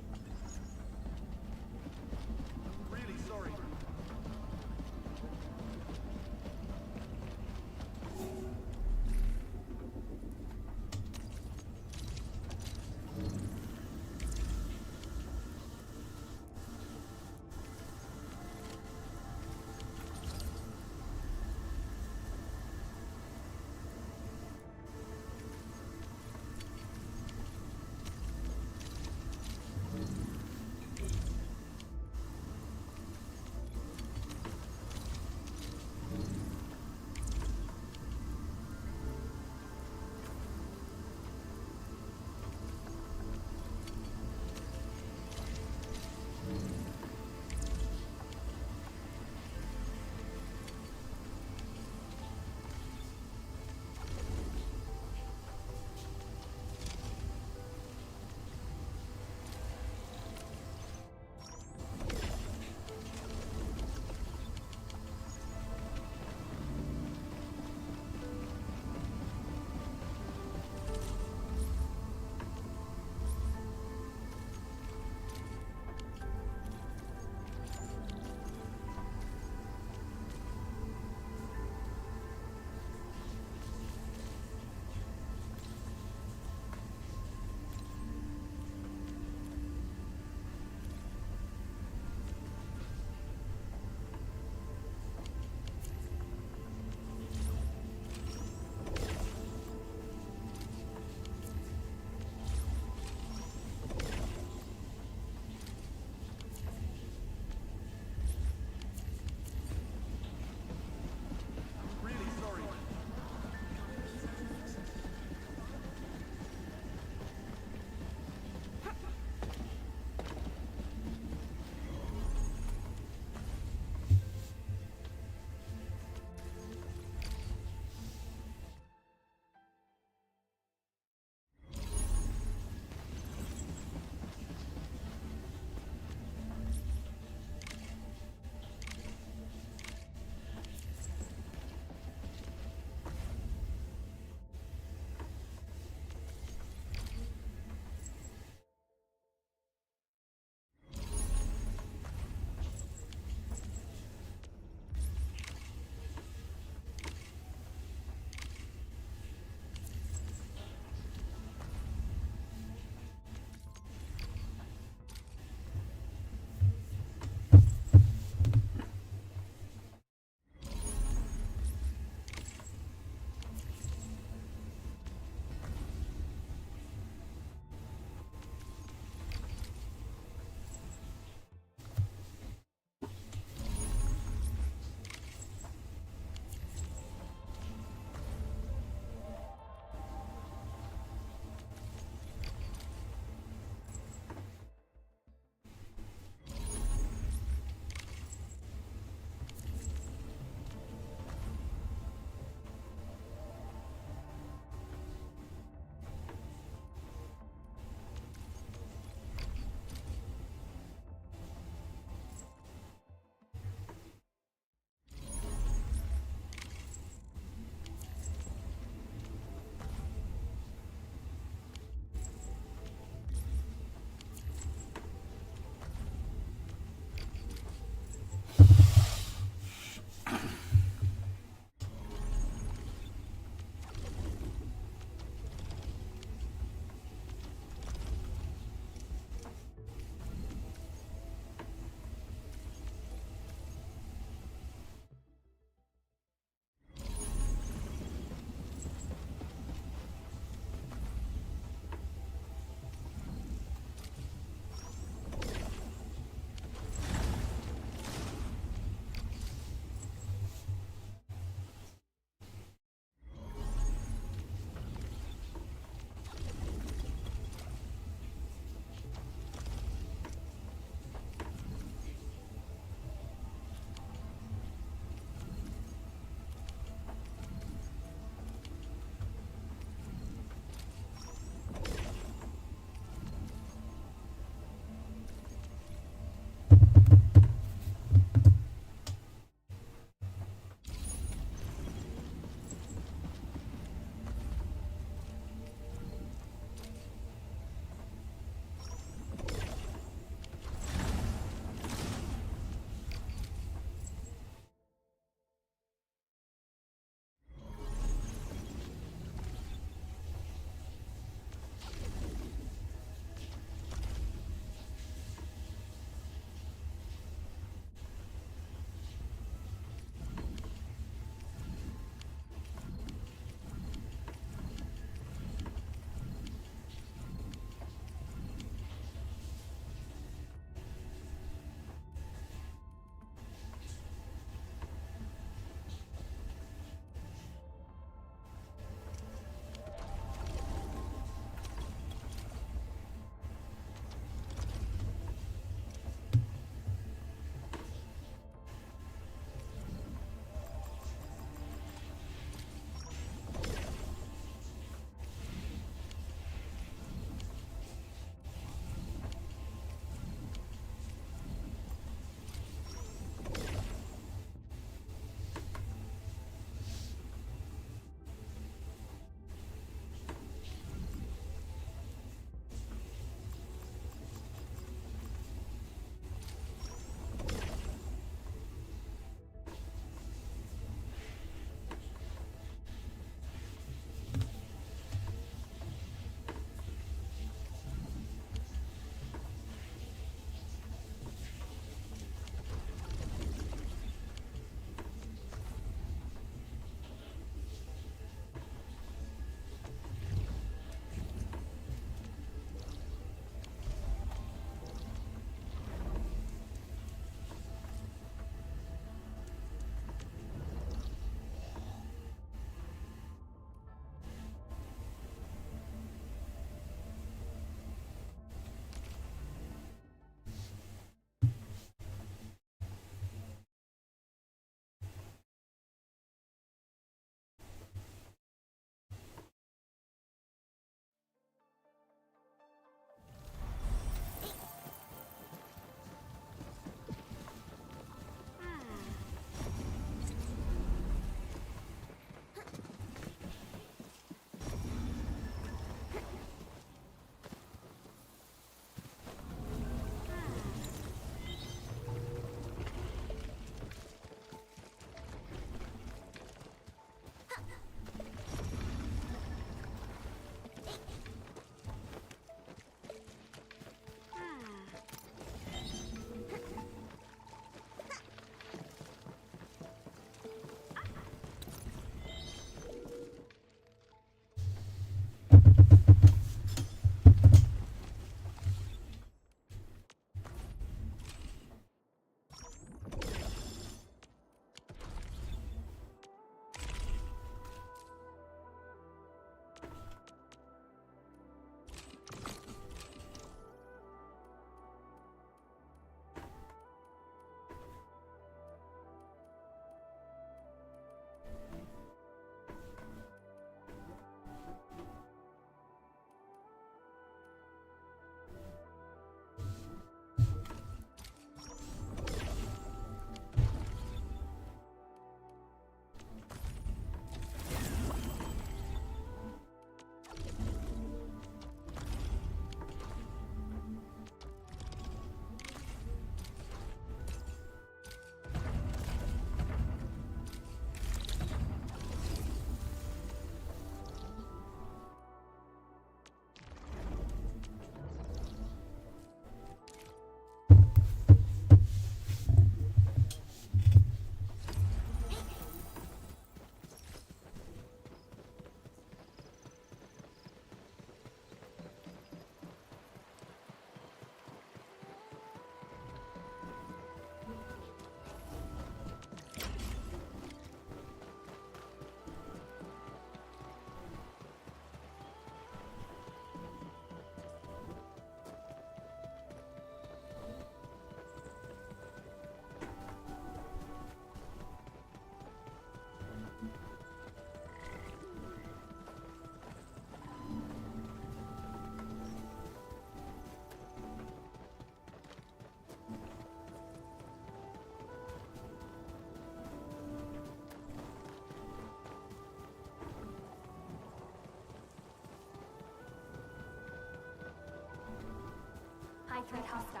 threat hostile.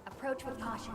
Approach with caution.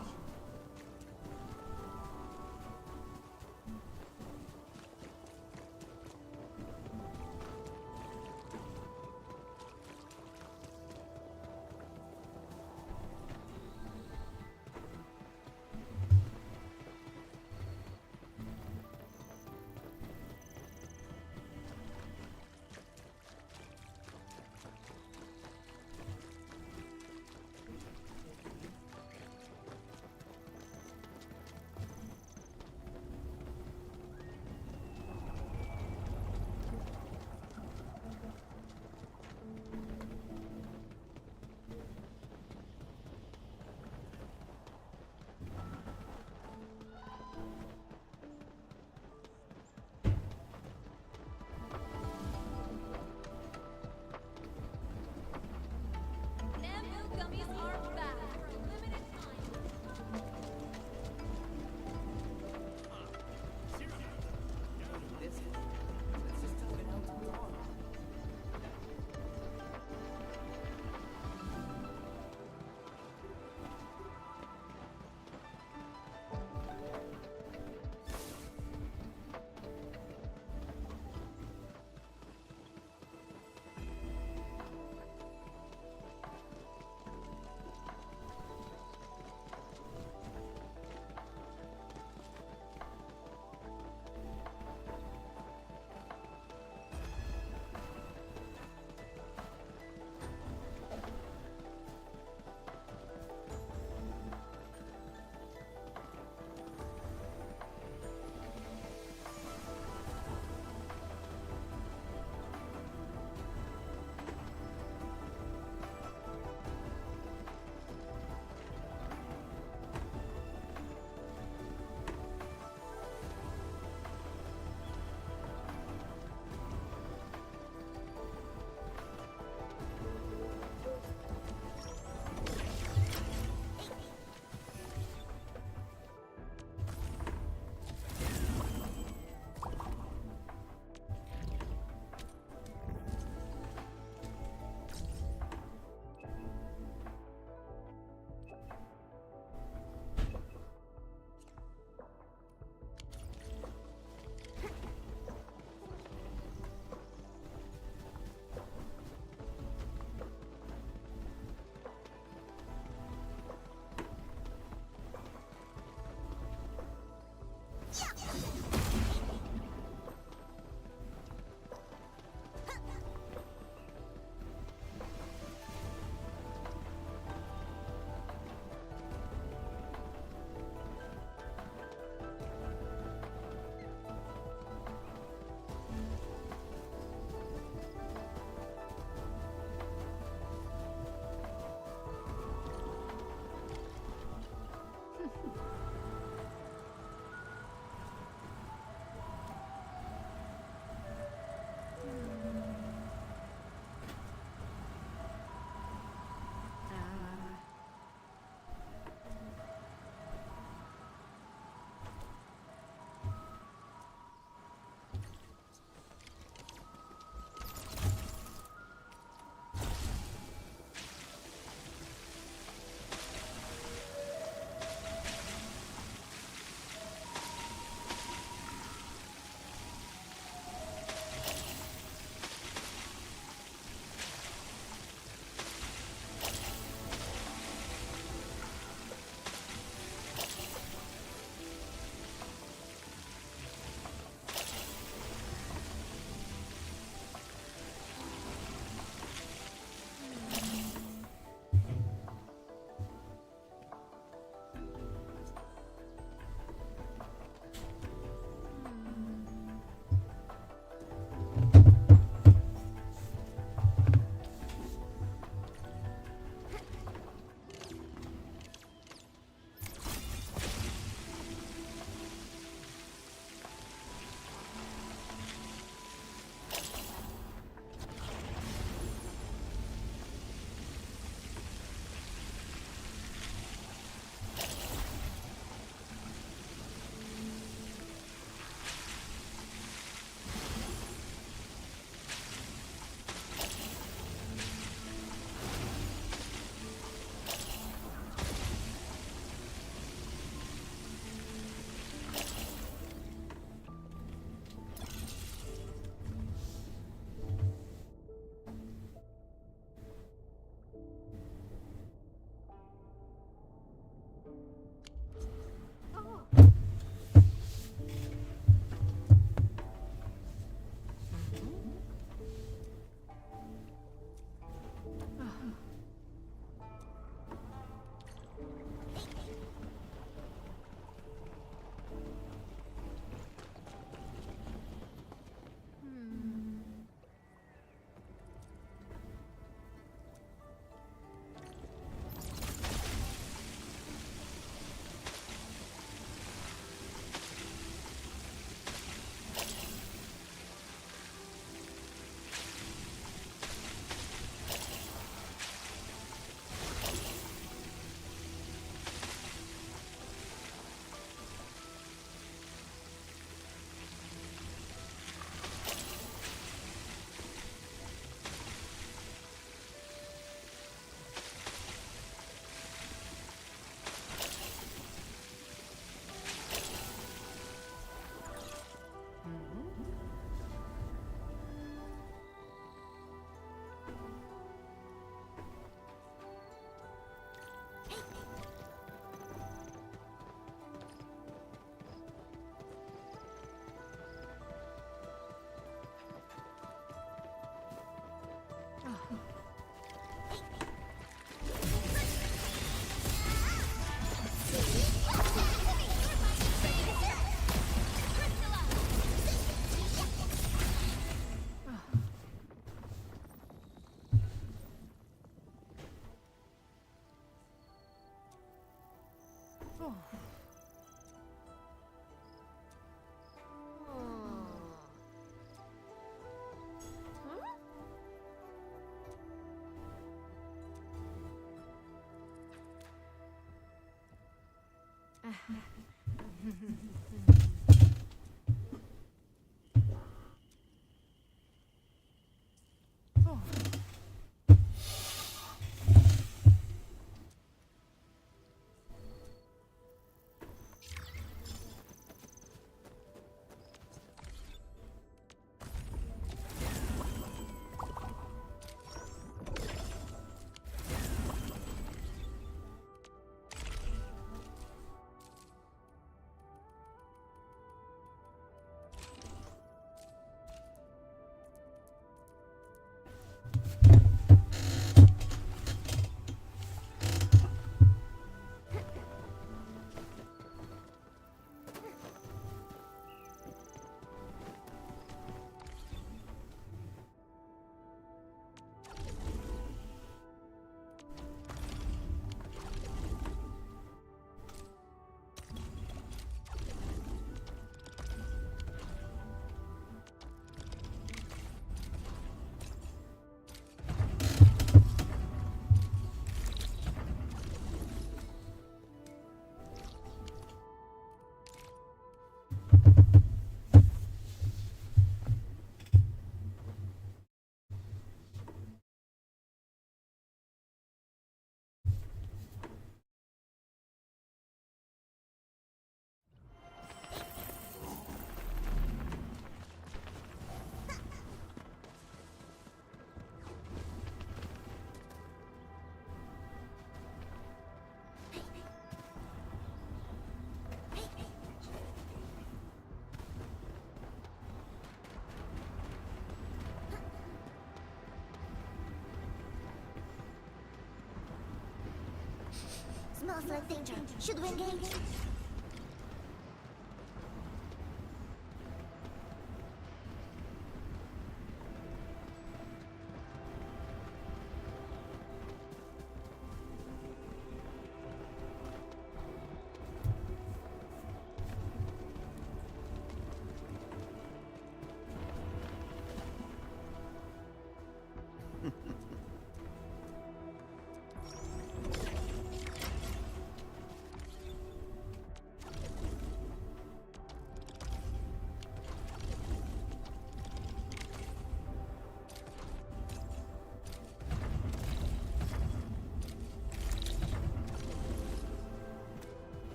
Smells like danger. Should we engage?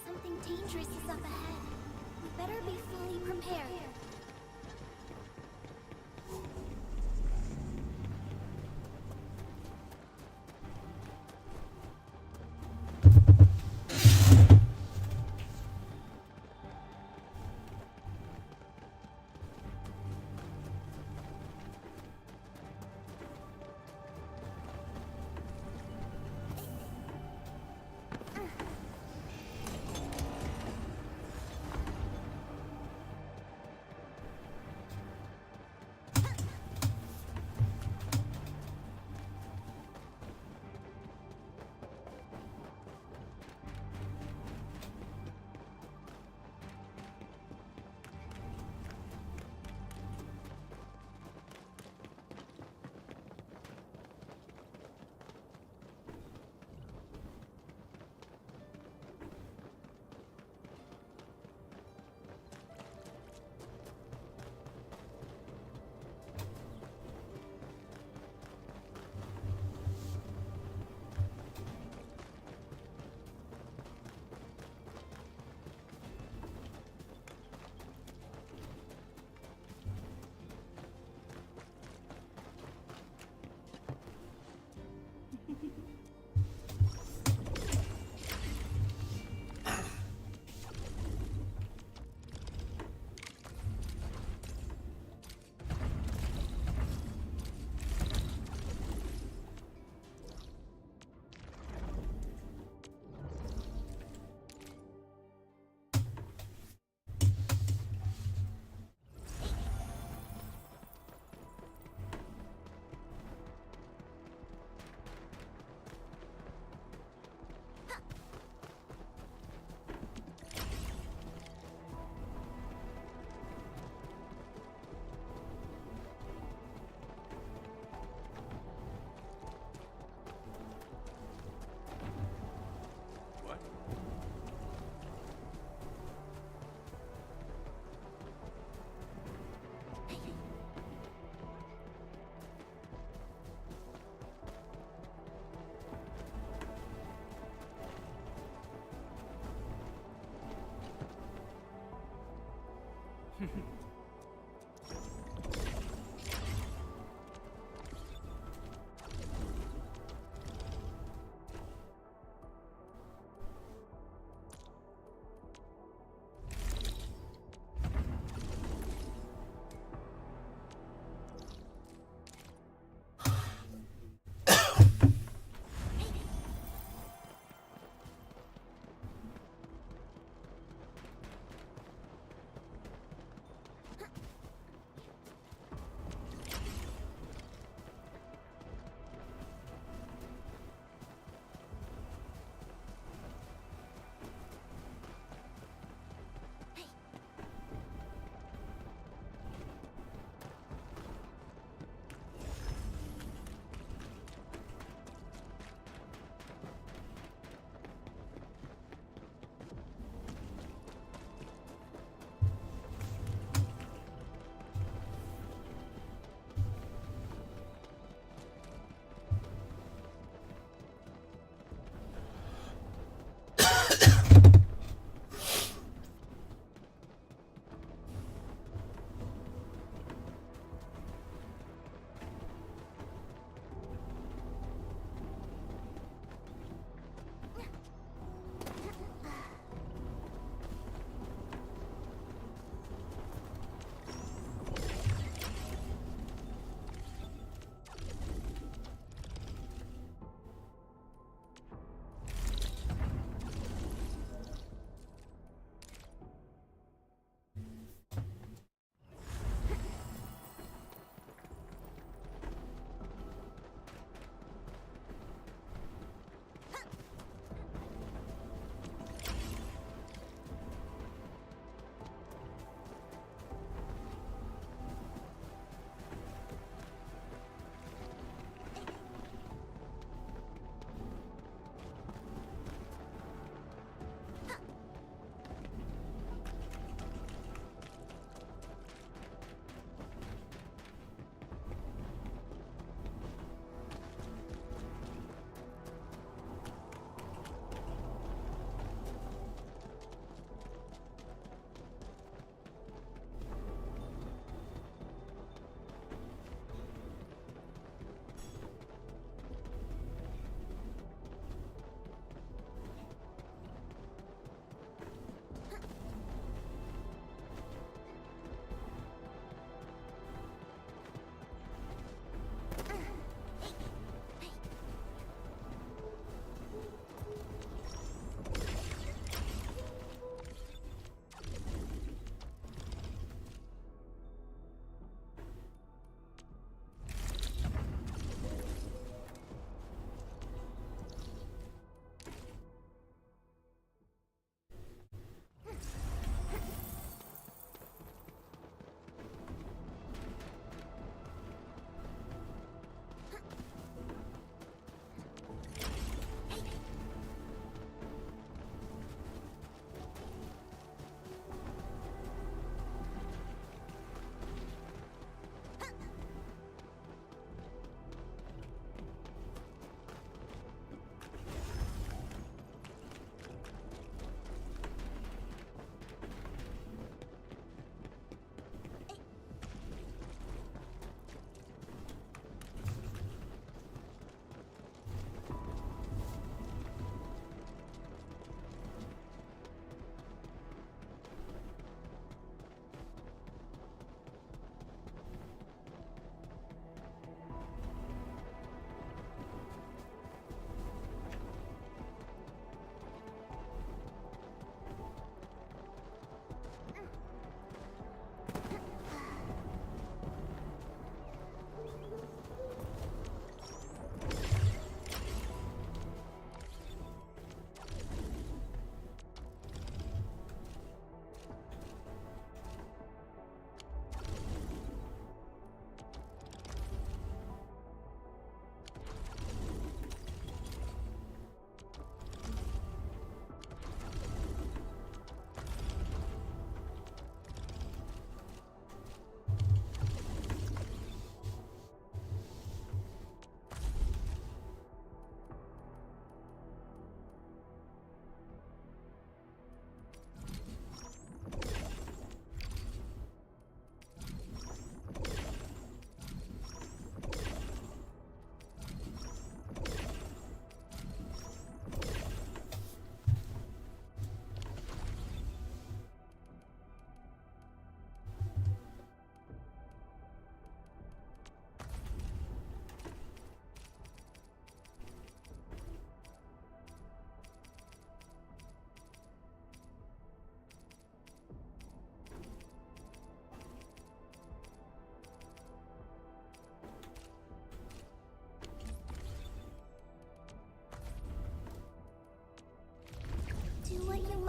Something dangerous is up ahead. We better be fully prepared.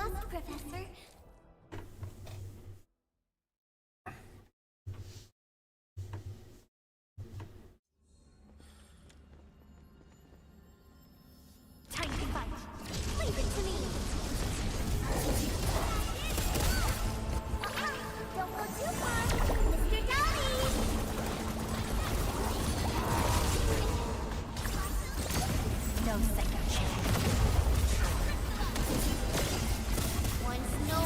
lost, Professor. Time to fight. Leave it to me. Don't go too far, Mr. Dailies. No second chance. Once no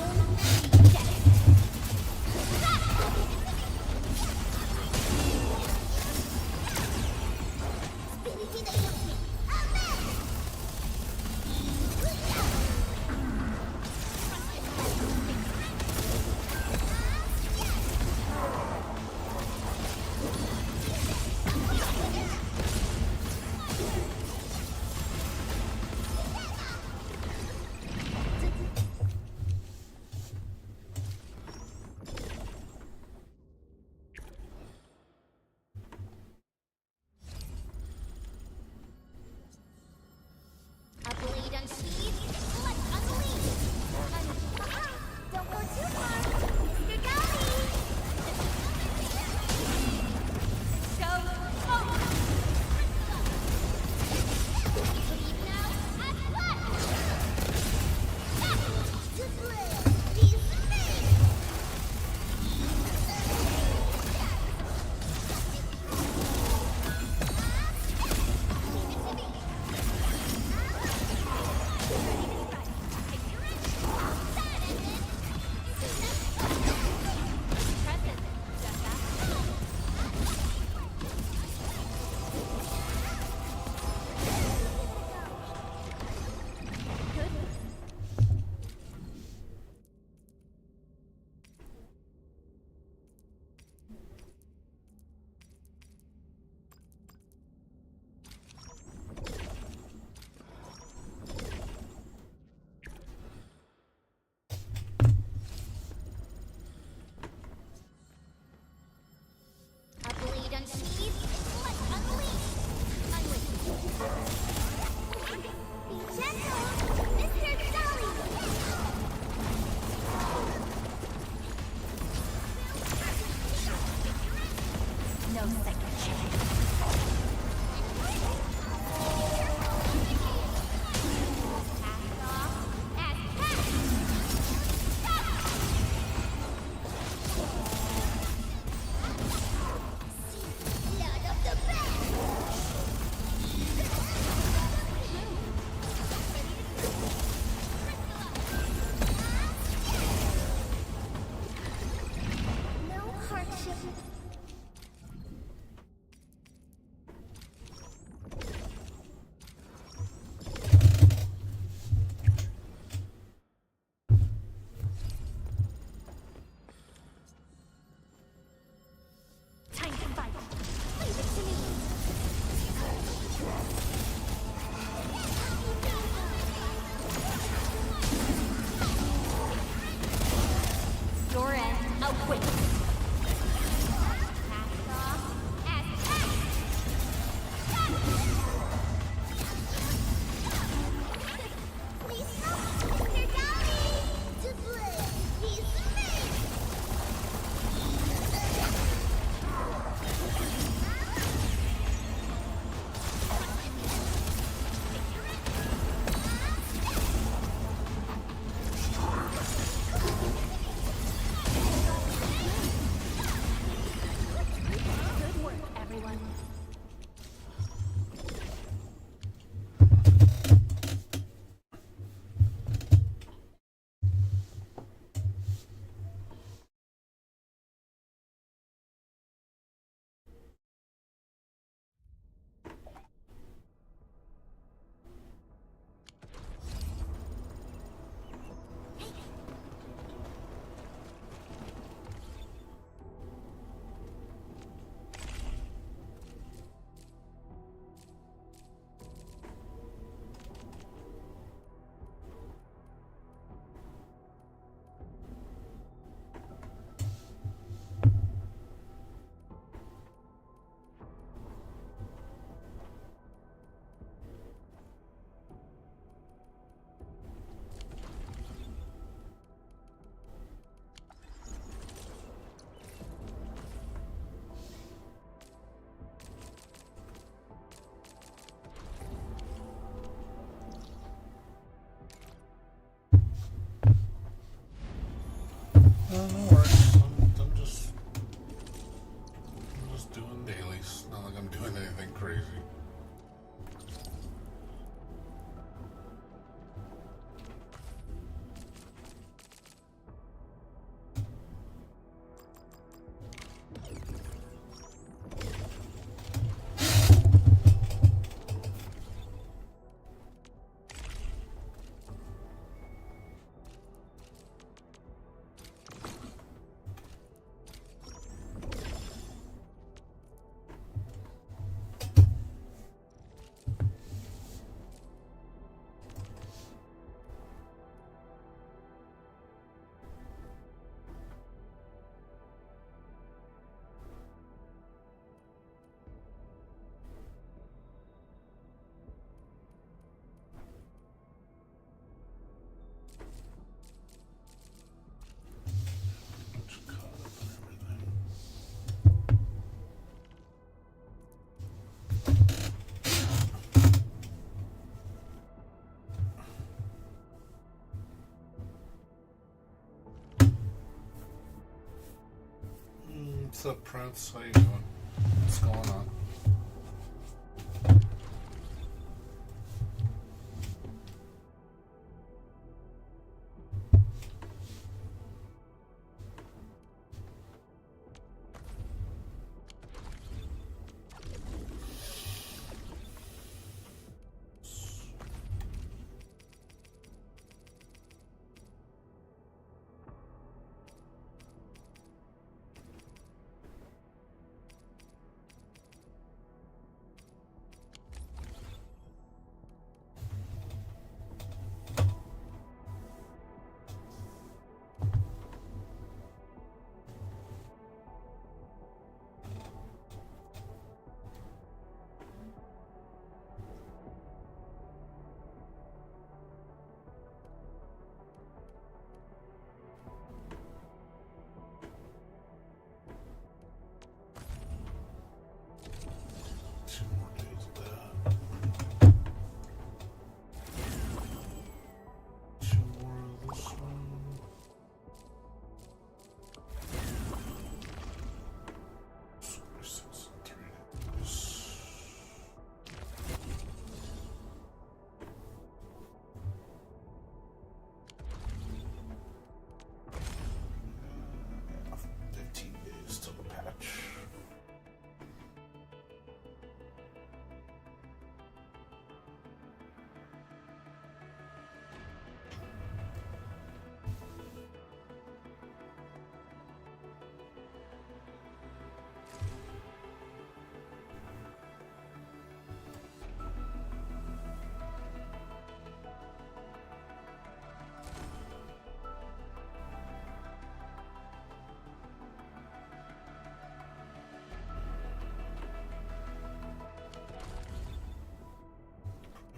What's up, Prince? How you doing? What's going on? Two more days of that. Two more of this one. So 3 days. Yeah, 15 days till the patch.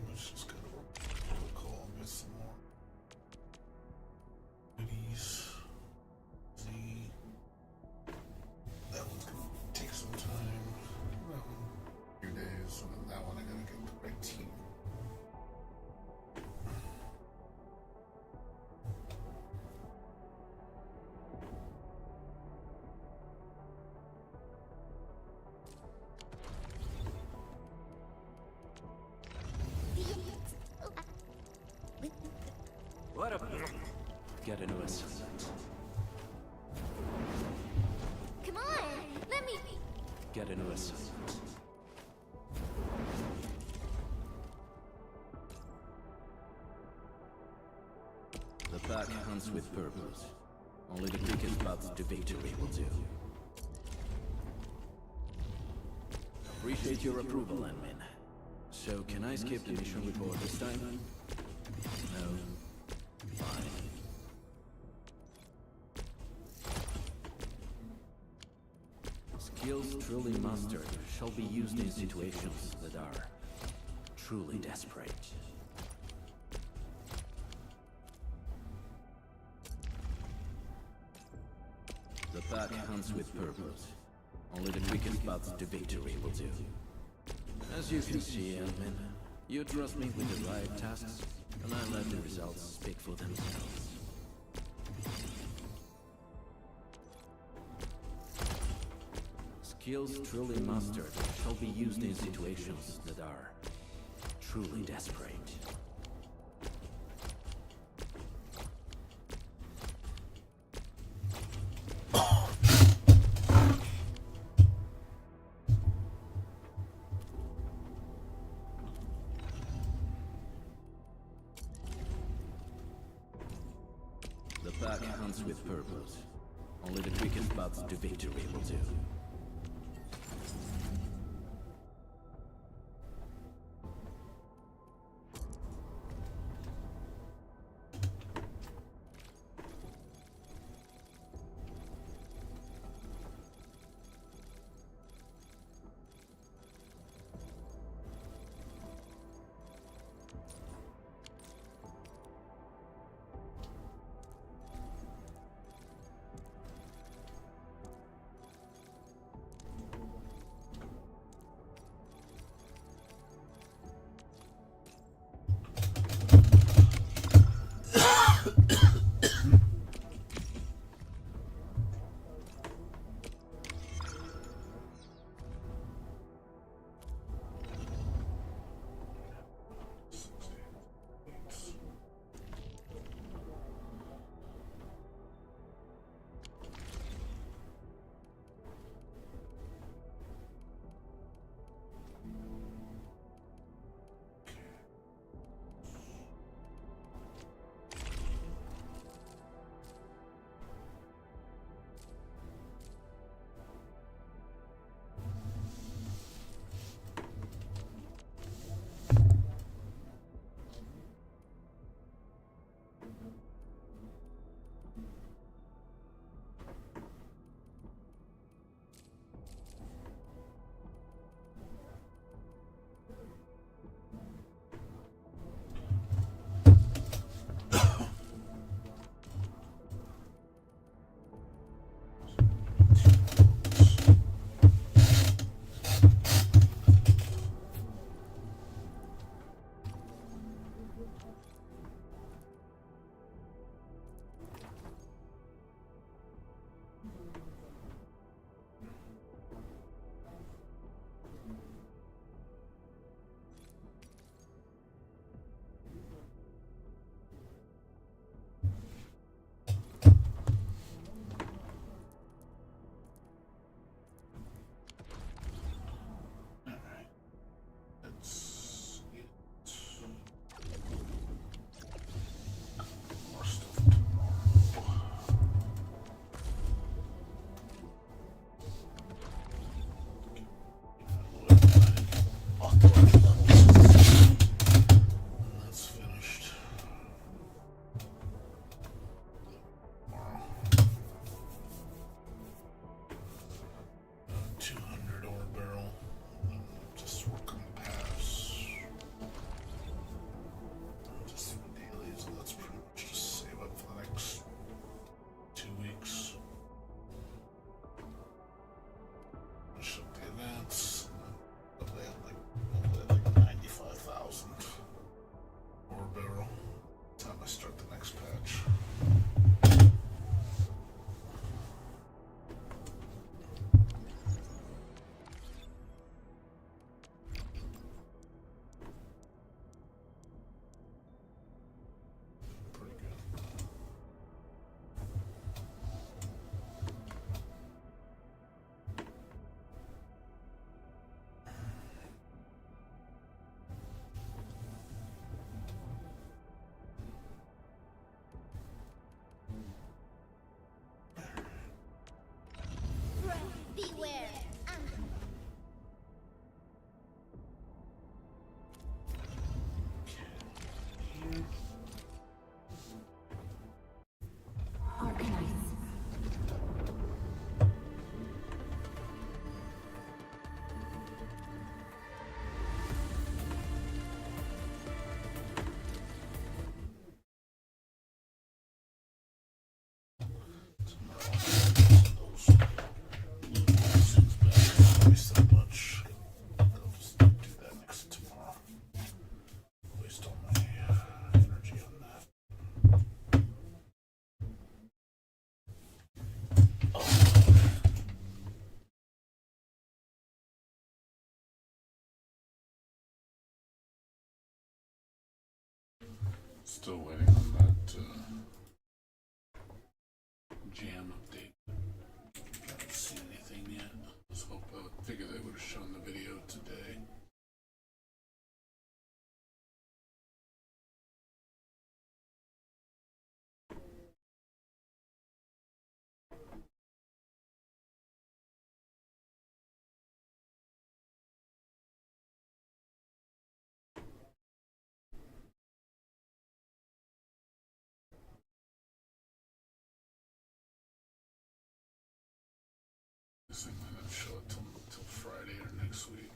Let's just go to call and get some more goodies. See, that one's gonna take some time. That one, a few days, and then that one I gotta get the right team. What up? Get a new assignment. Come on, let me. Get a new assignment. The pack hunts with purpose. Only the quickest path to victory will do. Appreciate your approval, Admin. So, can I skip the mission report this time? No. Fine. Skills truly mastered shall be used in situations that are truly desperate. The pack hunts with purpose. Only the quickest path to victory will do. As you can see, Admin, you trust me with the right tasks, and I let the results speak for themselves. Skills truly mastered shall be used in situations that are truly desperate. The pack hunts with purpose. Only the quickest path to victory will do. Still waiting on that jam update. Haven't seen anything yet. I figured they would have shown the video today. This thing might not show it till Friday or next week.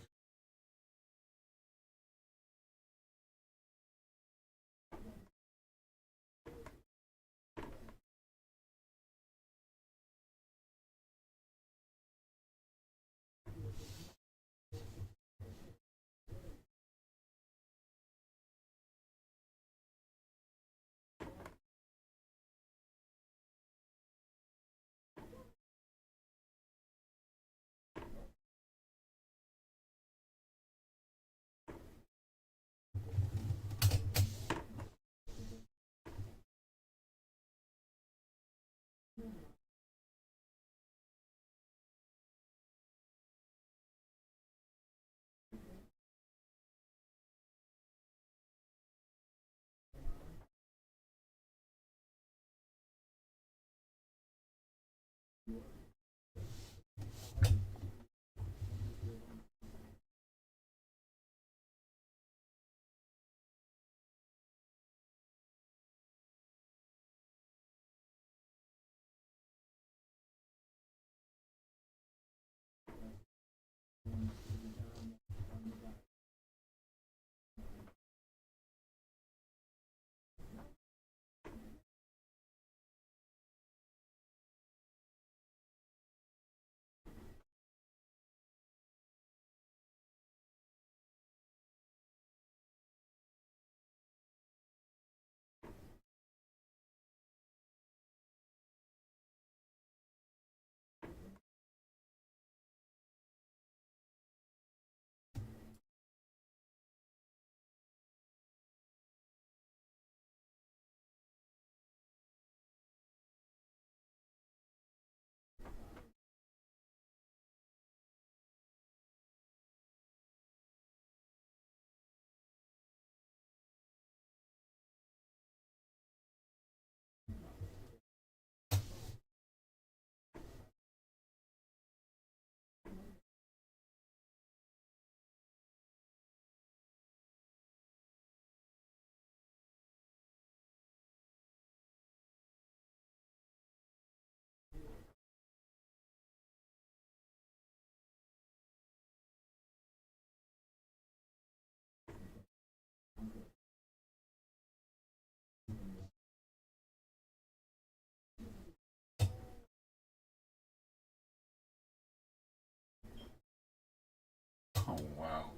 Oh wow.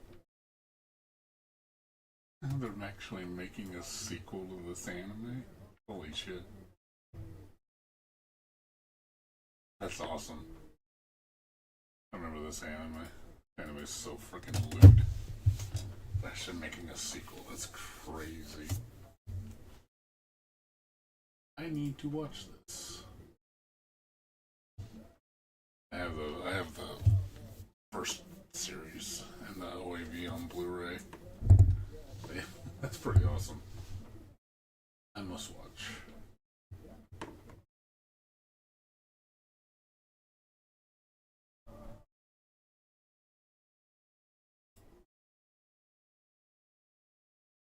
Now they're actually making a sequel to this anime? Holy shit. That's awesome. I remember this anime. Anime is so freaking lewd. They're actually making a sequel. That's crazy. I need to watch this. I have the first series and the OAV on Blu-ray. That's pretty awesome. I must watch.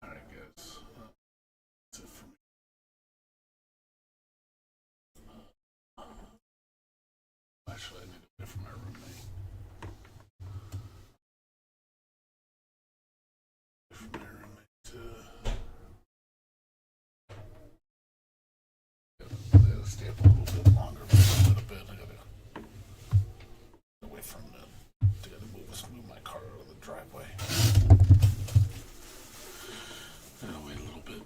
Alright guys, that's it for me. Actually, I need to pay for my roommate. Pay for my roommate. Gotta stay up a little bit longer, but a little bit. I gotta away from the. I gotta move my car out of the driveway. Gotta wait a little bit.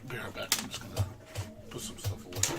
Be right back. I'm just gonna put some stuff away.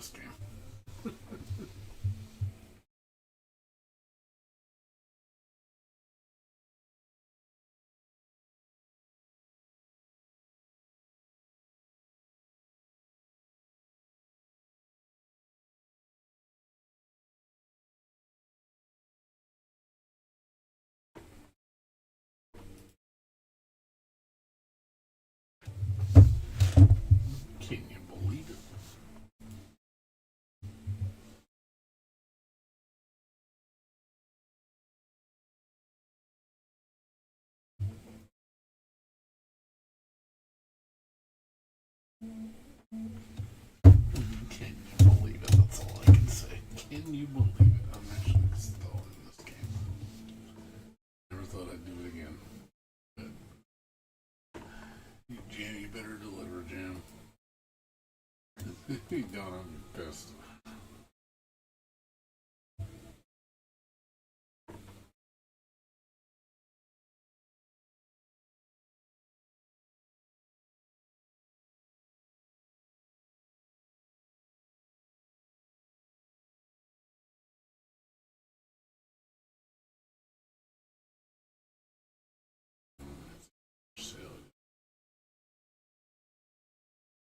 this game. Can you believe it? Can you believe it? That's all I can say. Can you believe it? I'm actually installed in this game. Never thought I'd do it again. But Jam, you better deliver, Jam. You don't, I'm pissed.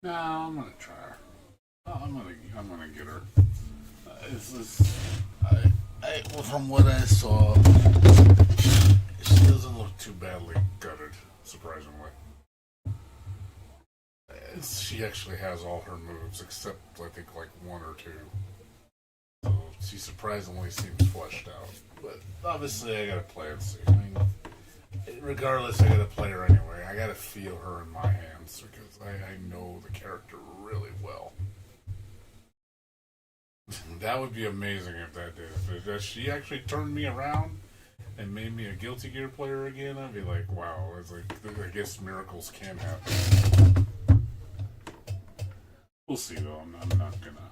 No, I'm gonna try her. I'm gonna get her. Well, from what I saw, she doesn't look too badly gutted, surprisingly. She actually has all her moves, except I think like one or two. So she surprisingly seems fleshed out. But obviously, I gotta play and see. I mean, regardless, I gotta play her anyway. I gotta feel her in my hands because I know the character really well. That would be amazing if that did. If she actually turned me around and made me a Guilty Gear player again, I'd be like, wow. It's like, I guess miracles can happen. We'll see, though. I'm not gonna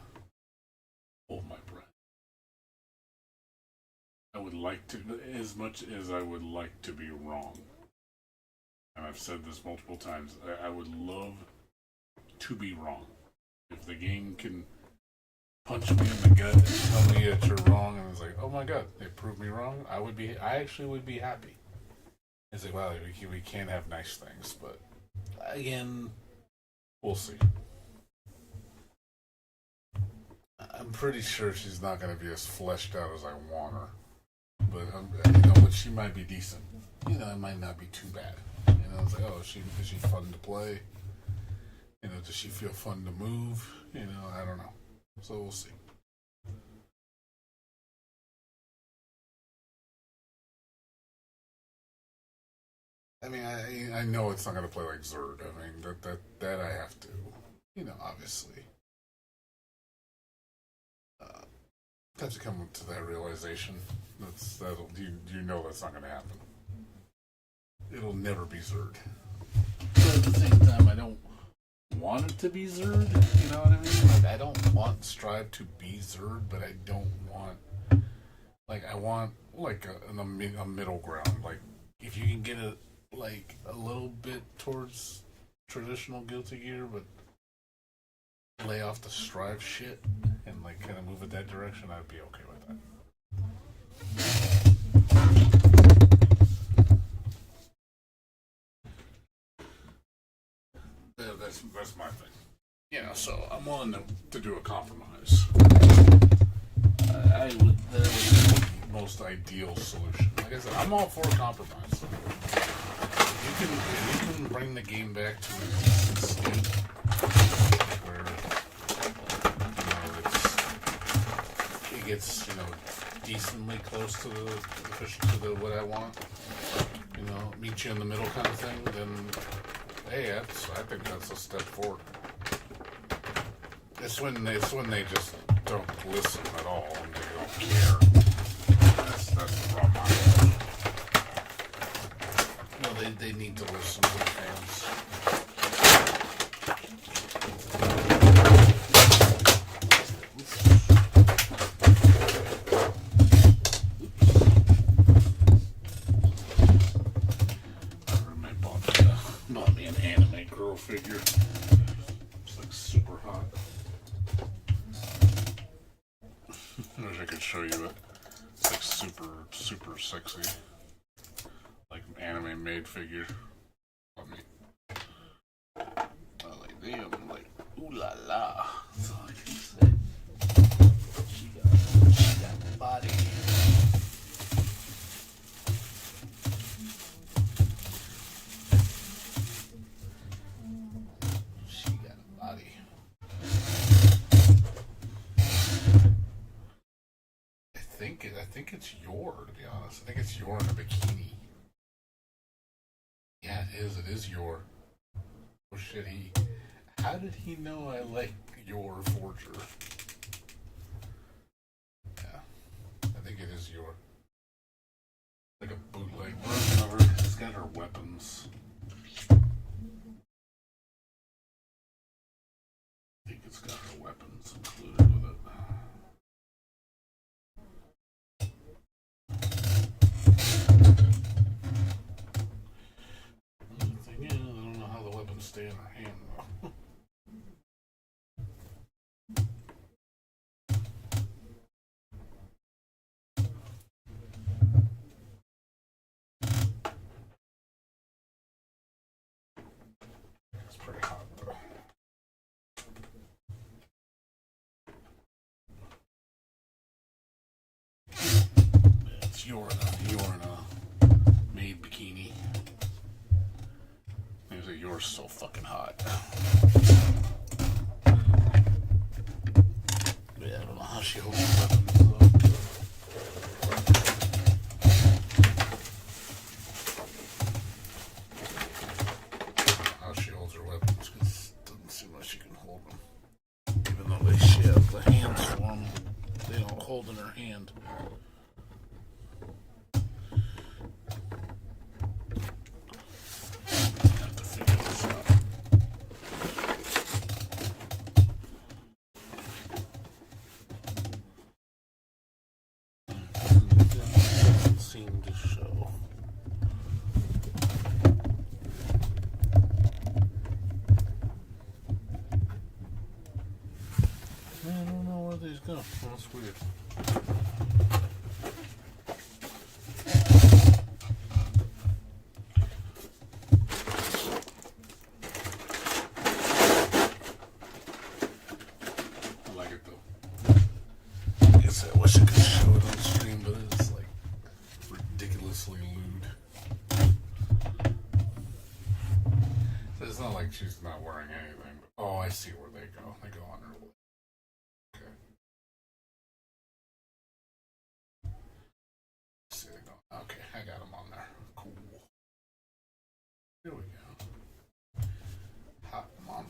hold my breath. I would like to, as much as I would like to be wrong, and I've said this multiple times, I would love to be wrong. If the game can punch me in the gut and tell me that you're wrong, and it's like, oh my god, they proved me wrong, I actually would be happy. It's like, wow, we can't have nice things, but again, we'll see. I'm pretty sure she's not going to be as fleshed out as I want her, but but she might be decent. It might not be too bad. It's like, oh, is she fun to play? Does she feel fun to move? I don't know. So we'll see. I mean, I know it's not going to play like Zerd. I mean, that I have to, obviously. Have to come to that realization. That's not going to happen. It'll never be Zerd. But at the same time, I don't want it to be Zerd. You know what I mean? Like, I don't want Strive to be Zerd, but I don't want. I want a middle ground. Like, if you can get it a little bit towards traditional Guilty Gear, but lay off the Strive shit and kind of move it that direction, I'd be okay with that. That's my thing. So I'm willing to do a compromise. That would be the most ideal solution. Like I said, I'm all for a compromise. You can bring the game back to a decent state where it gets decently close to the what I want. Meet you in the middle kind of thing. Then hey, I think that's a step forward. It's when they just don't listen at all and they don't care. That's the problem. They need to listen to the fans. My roommate bought me an anime girl figure. It's super hot. show you it. It's like super sexy. Like an anime made figure. I mean, I like them. I'm like, ooh la la. That's all I can say. She got the body. She got a body. I think it's Yor, to be honest. I think it's Yor in a bikini. Yeah, it is. It is Yor. Oh shit, how did he know I like Yor Forger? Yeah. I think it is Yor. Like a bootleg version of her. It's got her weapons. I think it's got her weapons included with it. The thing is, I don't know how the weapons stay in her hand though. It's pretty hot though. Yeah, it's Yor in a maid bikini. You're so fucking hot. Yeah, I don't know how she holds her weapons though. How she holds her weapons, because it doesn't seem like she can hold them. Even though she has the hands for them, they don't hold in her hand. Seem to show. I don't know where these go. That's weird. I like it though. I guess I wish I could show it on stream, but it's like ridiculously lewd. So it's not like she's not wearing anything. But, oh, I see where they go. They go on her lip. Okay. See, they go. Okay, I got them on there. Cool. Here we go. Hot mama.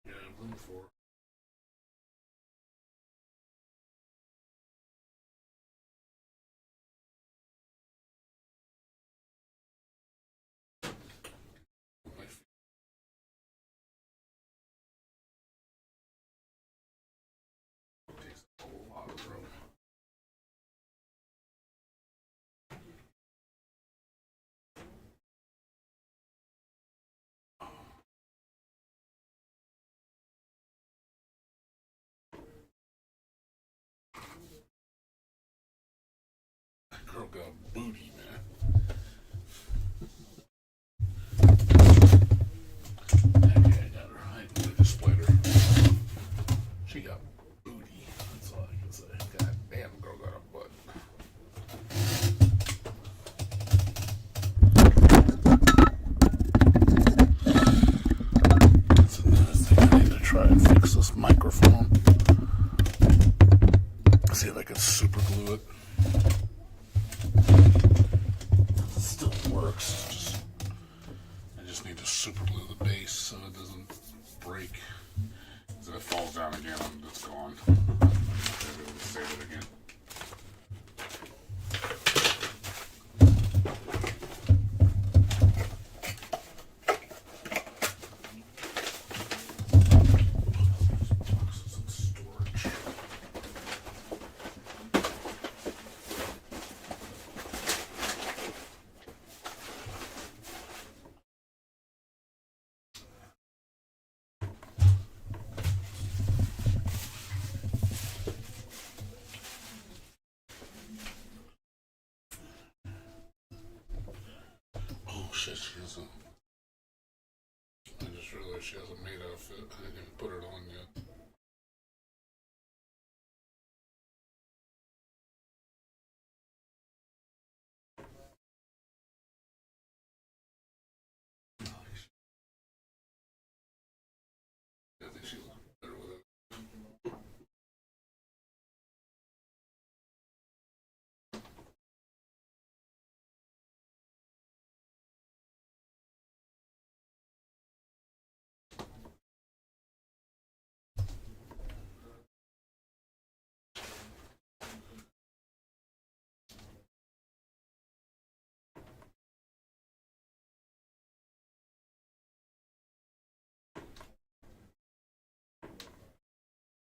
Yeah, room for. Takes a whole lot of room. That girl got booty, man. Okay, I got her. I displayed her. She got booty. That's all I can say. God damn, girl got a butt. That's another thing. I need to try and fix this microphone. See if I can super glue it. It still works. I just need to super glue the base so it doesn't break. So if it falls down again, it's gone. I'm not gonna be able to save it again. Boxes of storage. Oh shit, she hasn't. I just realized she hasn't made outfit. I didn't even put it on yet. I think she looks better with it.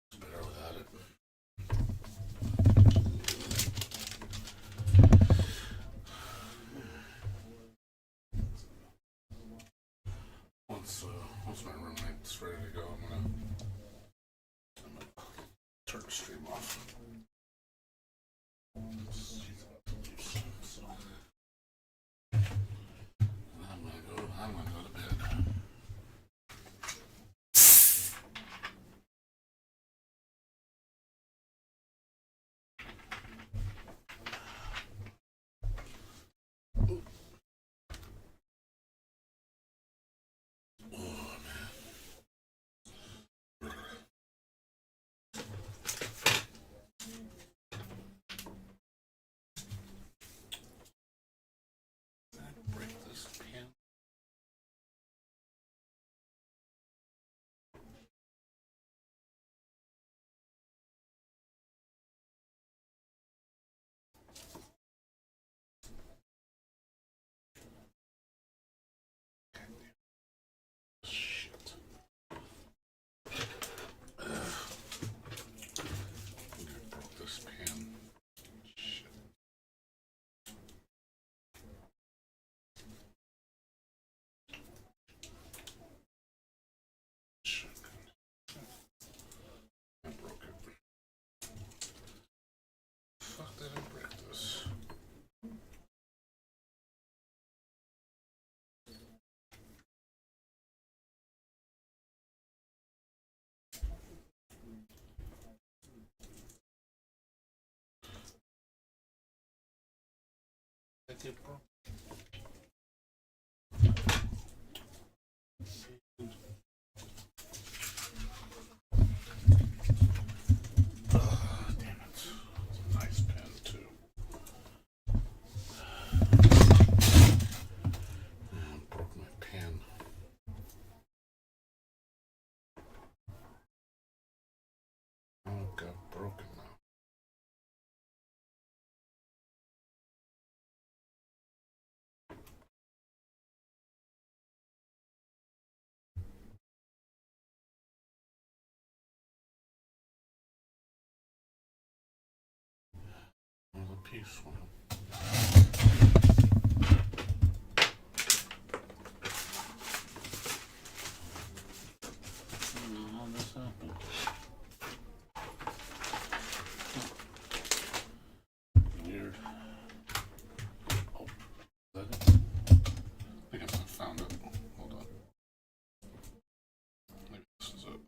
It's better without it. Once my roommate's ready to go, I'm gonna turn the stream off. So, I'm gonna go to bed. Break this pan. Shit. I broke this pan. Shit. Shit. I broke it. Fuck, did I break this? I did broke. Damn it. It's a nice pen, too. I broke my pen. Oh, it got broken now. Another piece one. How this happened? Weird. Oh, is that it? I think I found it. Hold on. Maybe this is it.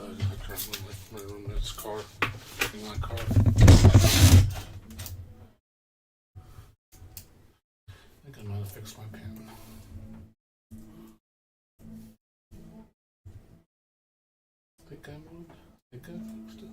outside. I tried my roommate's car. In my car. I think I might have fixed my pen. Think I moved? Think I fixed it?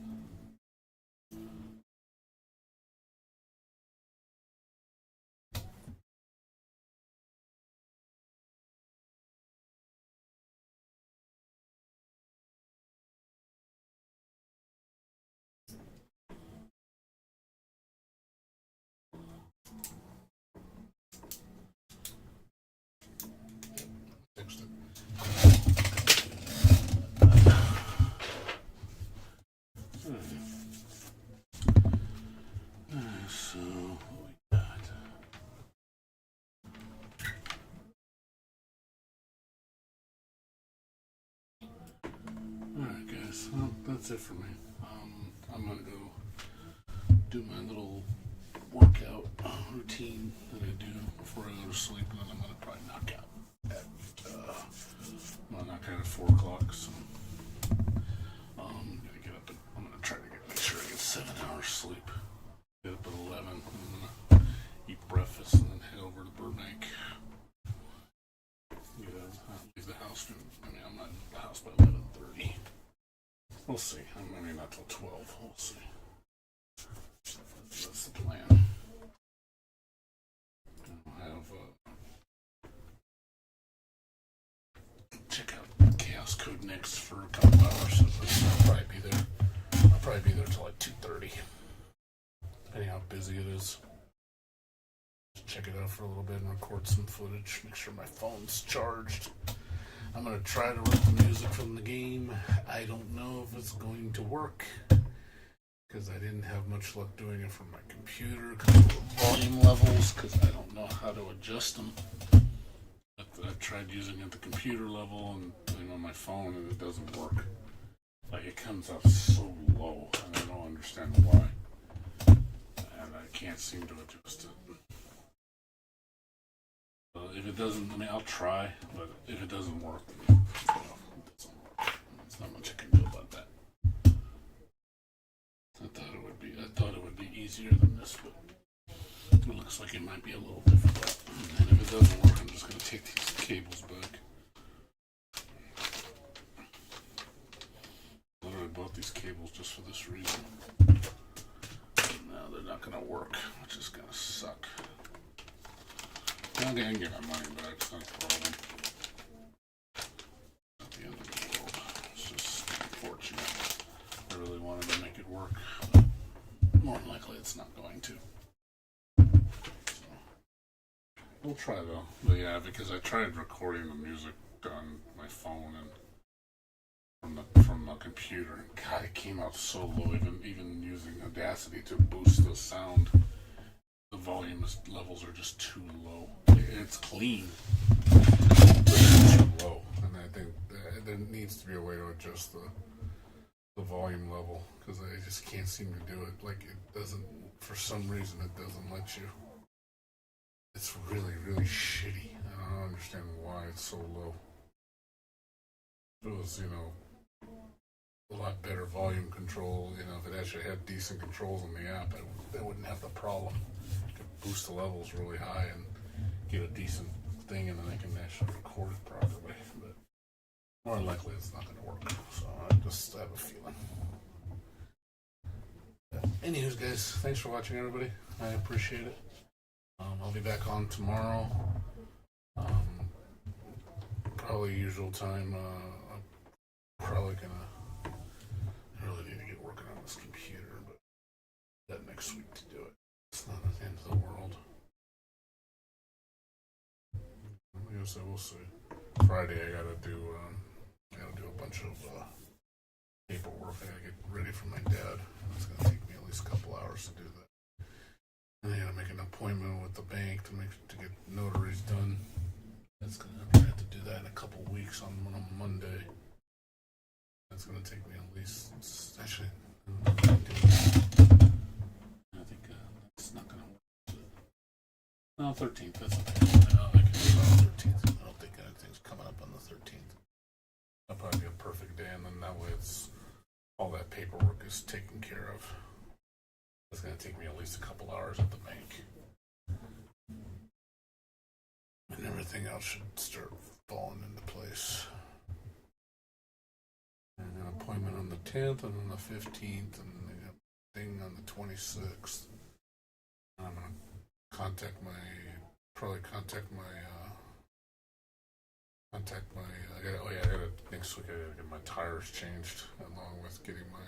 Fixed it. So, what we got? Alright, guys. Well, that's it for me. I'm gonna go do my little workout routine that I do before I go to sleep, and then I'm gonna probably knock out at I'll knock out at 4 o'clock. So I'm gonna get up. I'm gonna try to make sure I get 7 hours sleep. Get up at 11. I'm gonna eat breakfast and then head over to Burbank. Leave the house. I mean, I'm not in the house by 11:30. We'll see. I mean, not till 12. We'll see. That's the plan. I'll have check out Chaos Code next for a couple hours. So I'll probably be there. I'll probably be there till like 2:30, depending how busy it is. Just check it out for a little bit and record some footage. Make sure my phone's charged. I'm gonna try to rip the music from the game. I don't know if it's going to work, because I didn't have much luck doing it from my computer because of the volume levels, because I don't know how to adjust them. I tried using it at the computer level and on my phone, and it doesn't work. Like, it comes out so low, and I don't understand why. And I can't seem to adjust it. If it doesn't, I mean, I'll try, but if it doesn't work, then, it doesn't work. There's not much I can do about that. I thought it would be easier than this, but it looks like it might be a little difficult. And if it doesn't work, I'm just going to take these cables back. I literally bought these cables just for this reason. Now they're not going to work, which is going to suck. I can get my money back, it's not a problem. Not the end of the world. It's just unfortunate. I really wanted to make it work, but more than likely it's not going to. So, we'll try though. But yeah, because I tried recording the music on my phone and from the computer, and God, it came out so low. Even using Audacity to boost the sound, the volume levels are just too low. It's clean, but it's too low, and I think there needs to be a way to adjust the volume level, because I just can't seem to do it. Like, it doesn't, for some reason, it doesn't let you. It's really, really shitty. I don't understand why it's so low. If it was, a lot better volume control, if it actually had decent controls on the app, I wouldn't have the problem. I could boost the levels really high and get a decent thing, and then I can actually record it properly. But more than likely, it's not going to work. So I just have a feeling. Anyways, guys, thanks for watching, everybody. I appreciate it. I'll be back on tomorrow. Probably usual time. I'm probably gonna. I really need to get working on this computer, but that next week to do it. It's not the end of the world. I guess I will see. Friday, I gotta do a bunch of paperwork. I gotta get ready for my dad. It's gonna take me at least a couple hours to do that. And I gotta make an appointment with the bank to get notaries done. I'm gonna have to do that in a couple weeks on Monday. That's gonna take me at least. Actually, I think that's not gonna work. No, 13th. That's okay. No, I can do it on the 13th. I don't think anything's coming up on the 13th. That'll probably be a perfect day, and then that way it's all that paperwork is taken care of. It's going to take me at least a couple hours at the bank. And everything else should start falling into place. And an appointment on the 10th and on the 15th, and a thing on the 26th. I'm going to probably contact my, next week I gotta get my tires changed, along with getting my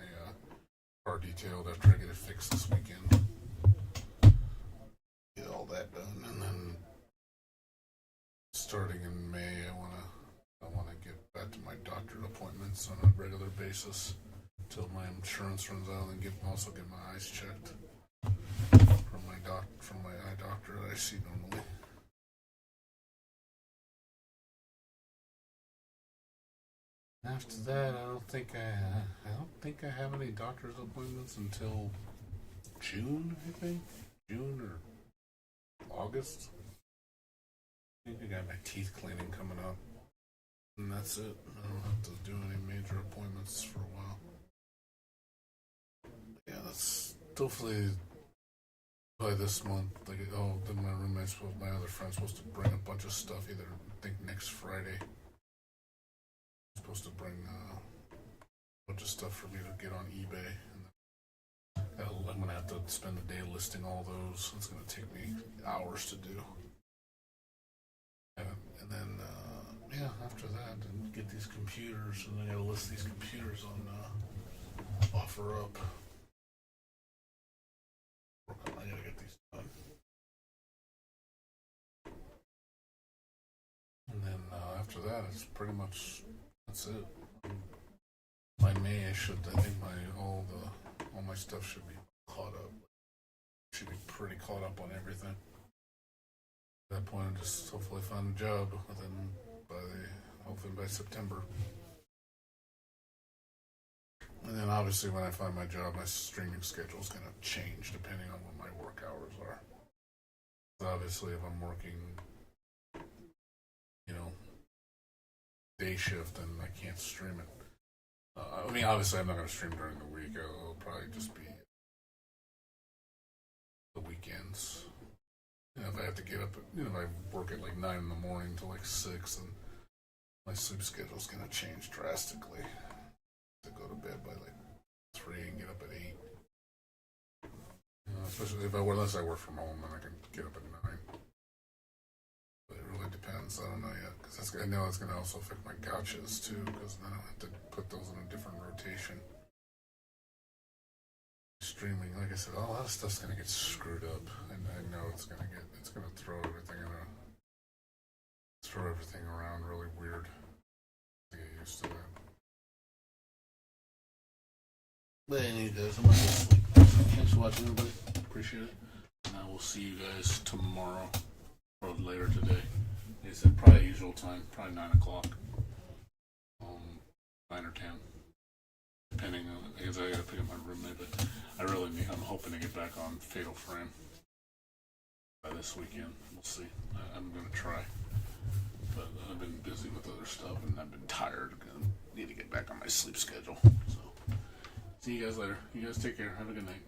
car detailed after I get it fixed this weekend. Get all that done, and then starting in May, I wanna get back to my doctor appointments on a regular basis until my insurance runs out, and also get my eyes checked from my eye doctor that I see normally. After that, I don't think I have any doctor's appointments until June. I think June or August. I think I got my teeth cleaning coming up, and that's it. I don't have to do any major appointments for a while. Yeah, that's hopefully by this month. Like, then my other friend's supposed to bring a bunch of stuff. I think next Friday. Supposed to bring a bunch of stuff for me to get on eBay, and I'm gonna have to spend the day listing all those. It's gonna take me hours to do, and then after that, and get these computers, and I gotta list these computers on OfferUp. I gotta get these done, and then after that, it's pretty much. That's it. By May, I think all my stuff should be caught up. Should be pretty caught up on everything. At that point, I just hopefully find a job hopefully by September. And then obviously when I find my job, my streaming schedule is going to change depending on what my work hours are. So obviously, if I'm working, day shift, and I can't stream it. Obviously I'm not going to stream during the week. It'll probably just be the weekends. If I have to get up, if I work at like 9 in the morning till like 6, and my sleep schedule's going to change drastically. To go to bed by like 3 and get up at 8. Especially unless I work from home, then I can get up at 9. But it really depends. I don't know yet, because I know it's going to also affect my gotchas too, because then I'll have to put those in a different rotation. Streaming, like I said, a lot of stuff's going to get screwed up, and I know it's going to throw everything around really weird. I get used to that. But anyway, guys, I'm going to go sleep. Thanks for watching, everybody. Appreciate it. And I will see you guys tomorrow. Or later today. They said probably usual time, probably 9 o'clock. 9 or 10. Depending on, I guess I gotta pick up my roommate, but I'm hoping to get back on Fatal Frame by this weekend. We'll see. I'm gonna try. But I've been busy with other stuff, and I've been tired. I need to get back on my sleep schedule. So, see you guys later. You guys take care. Have a good night.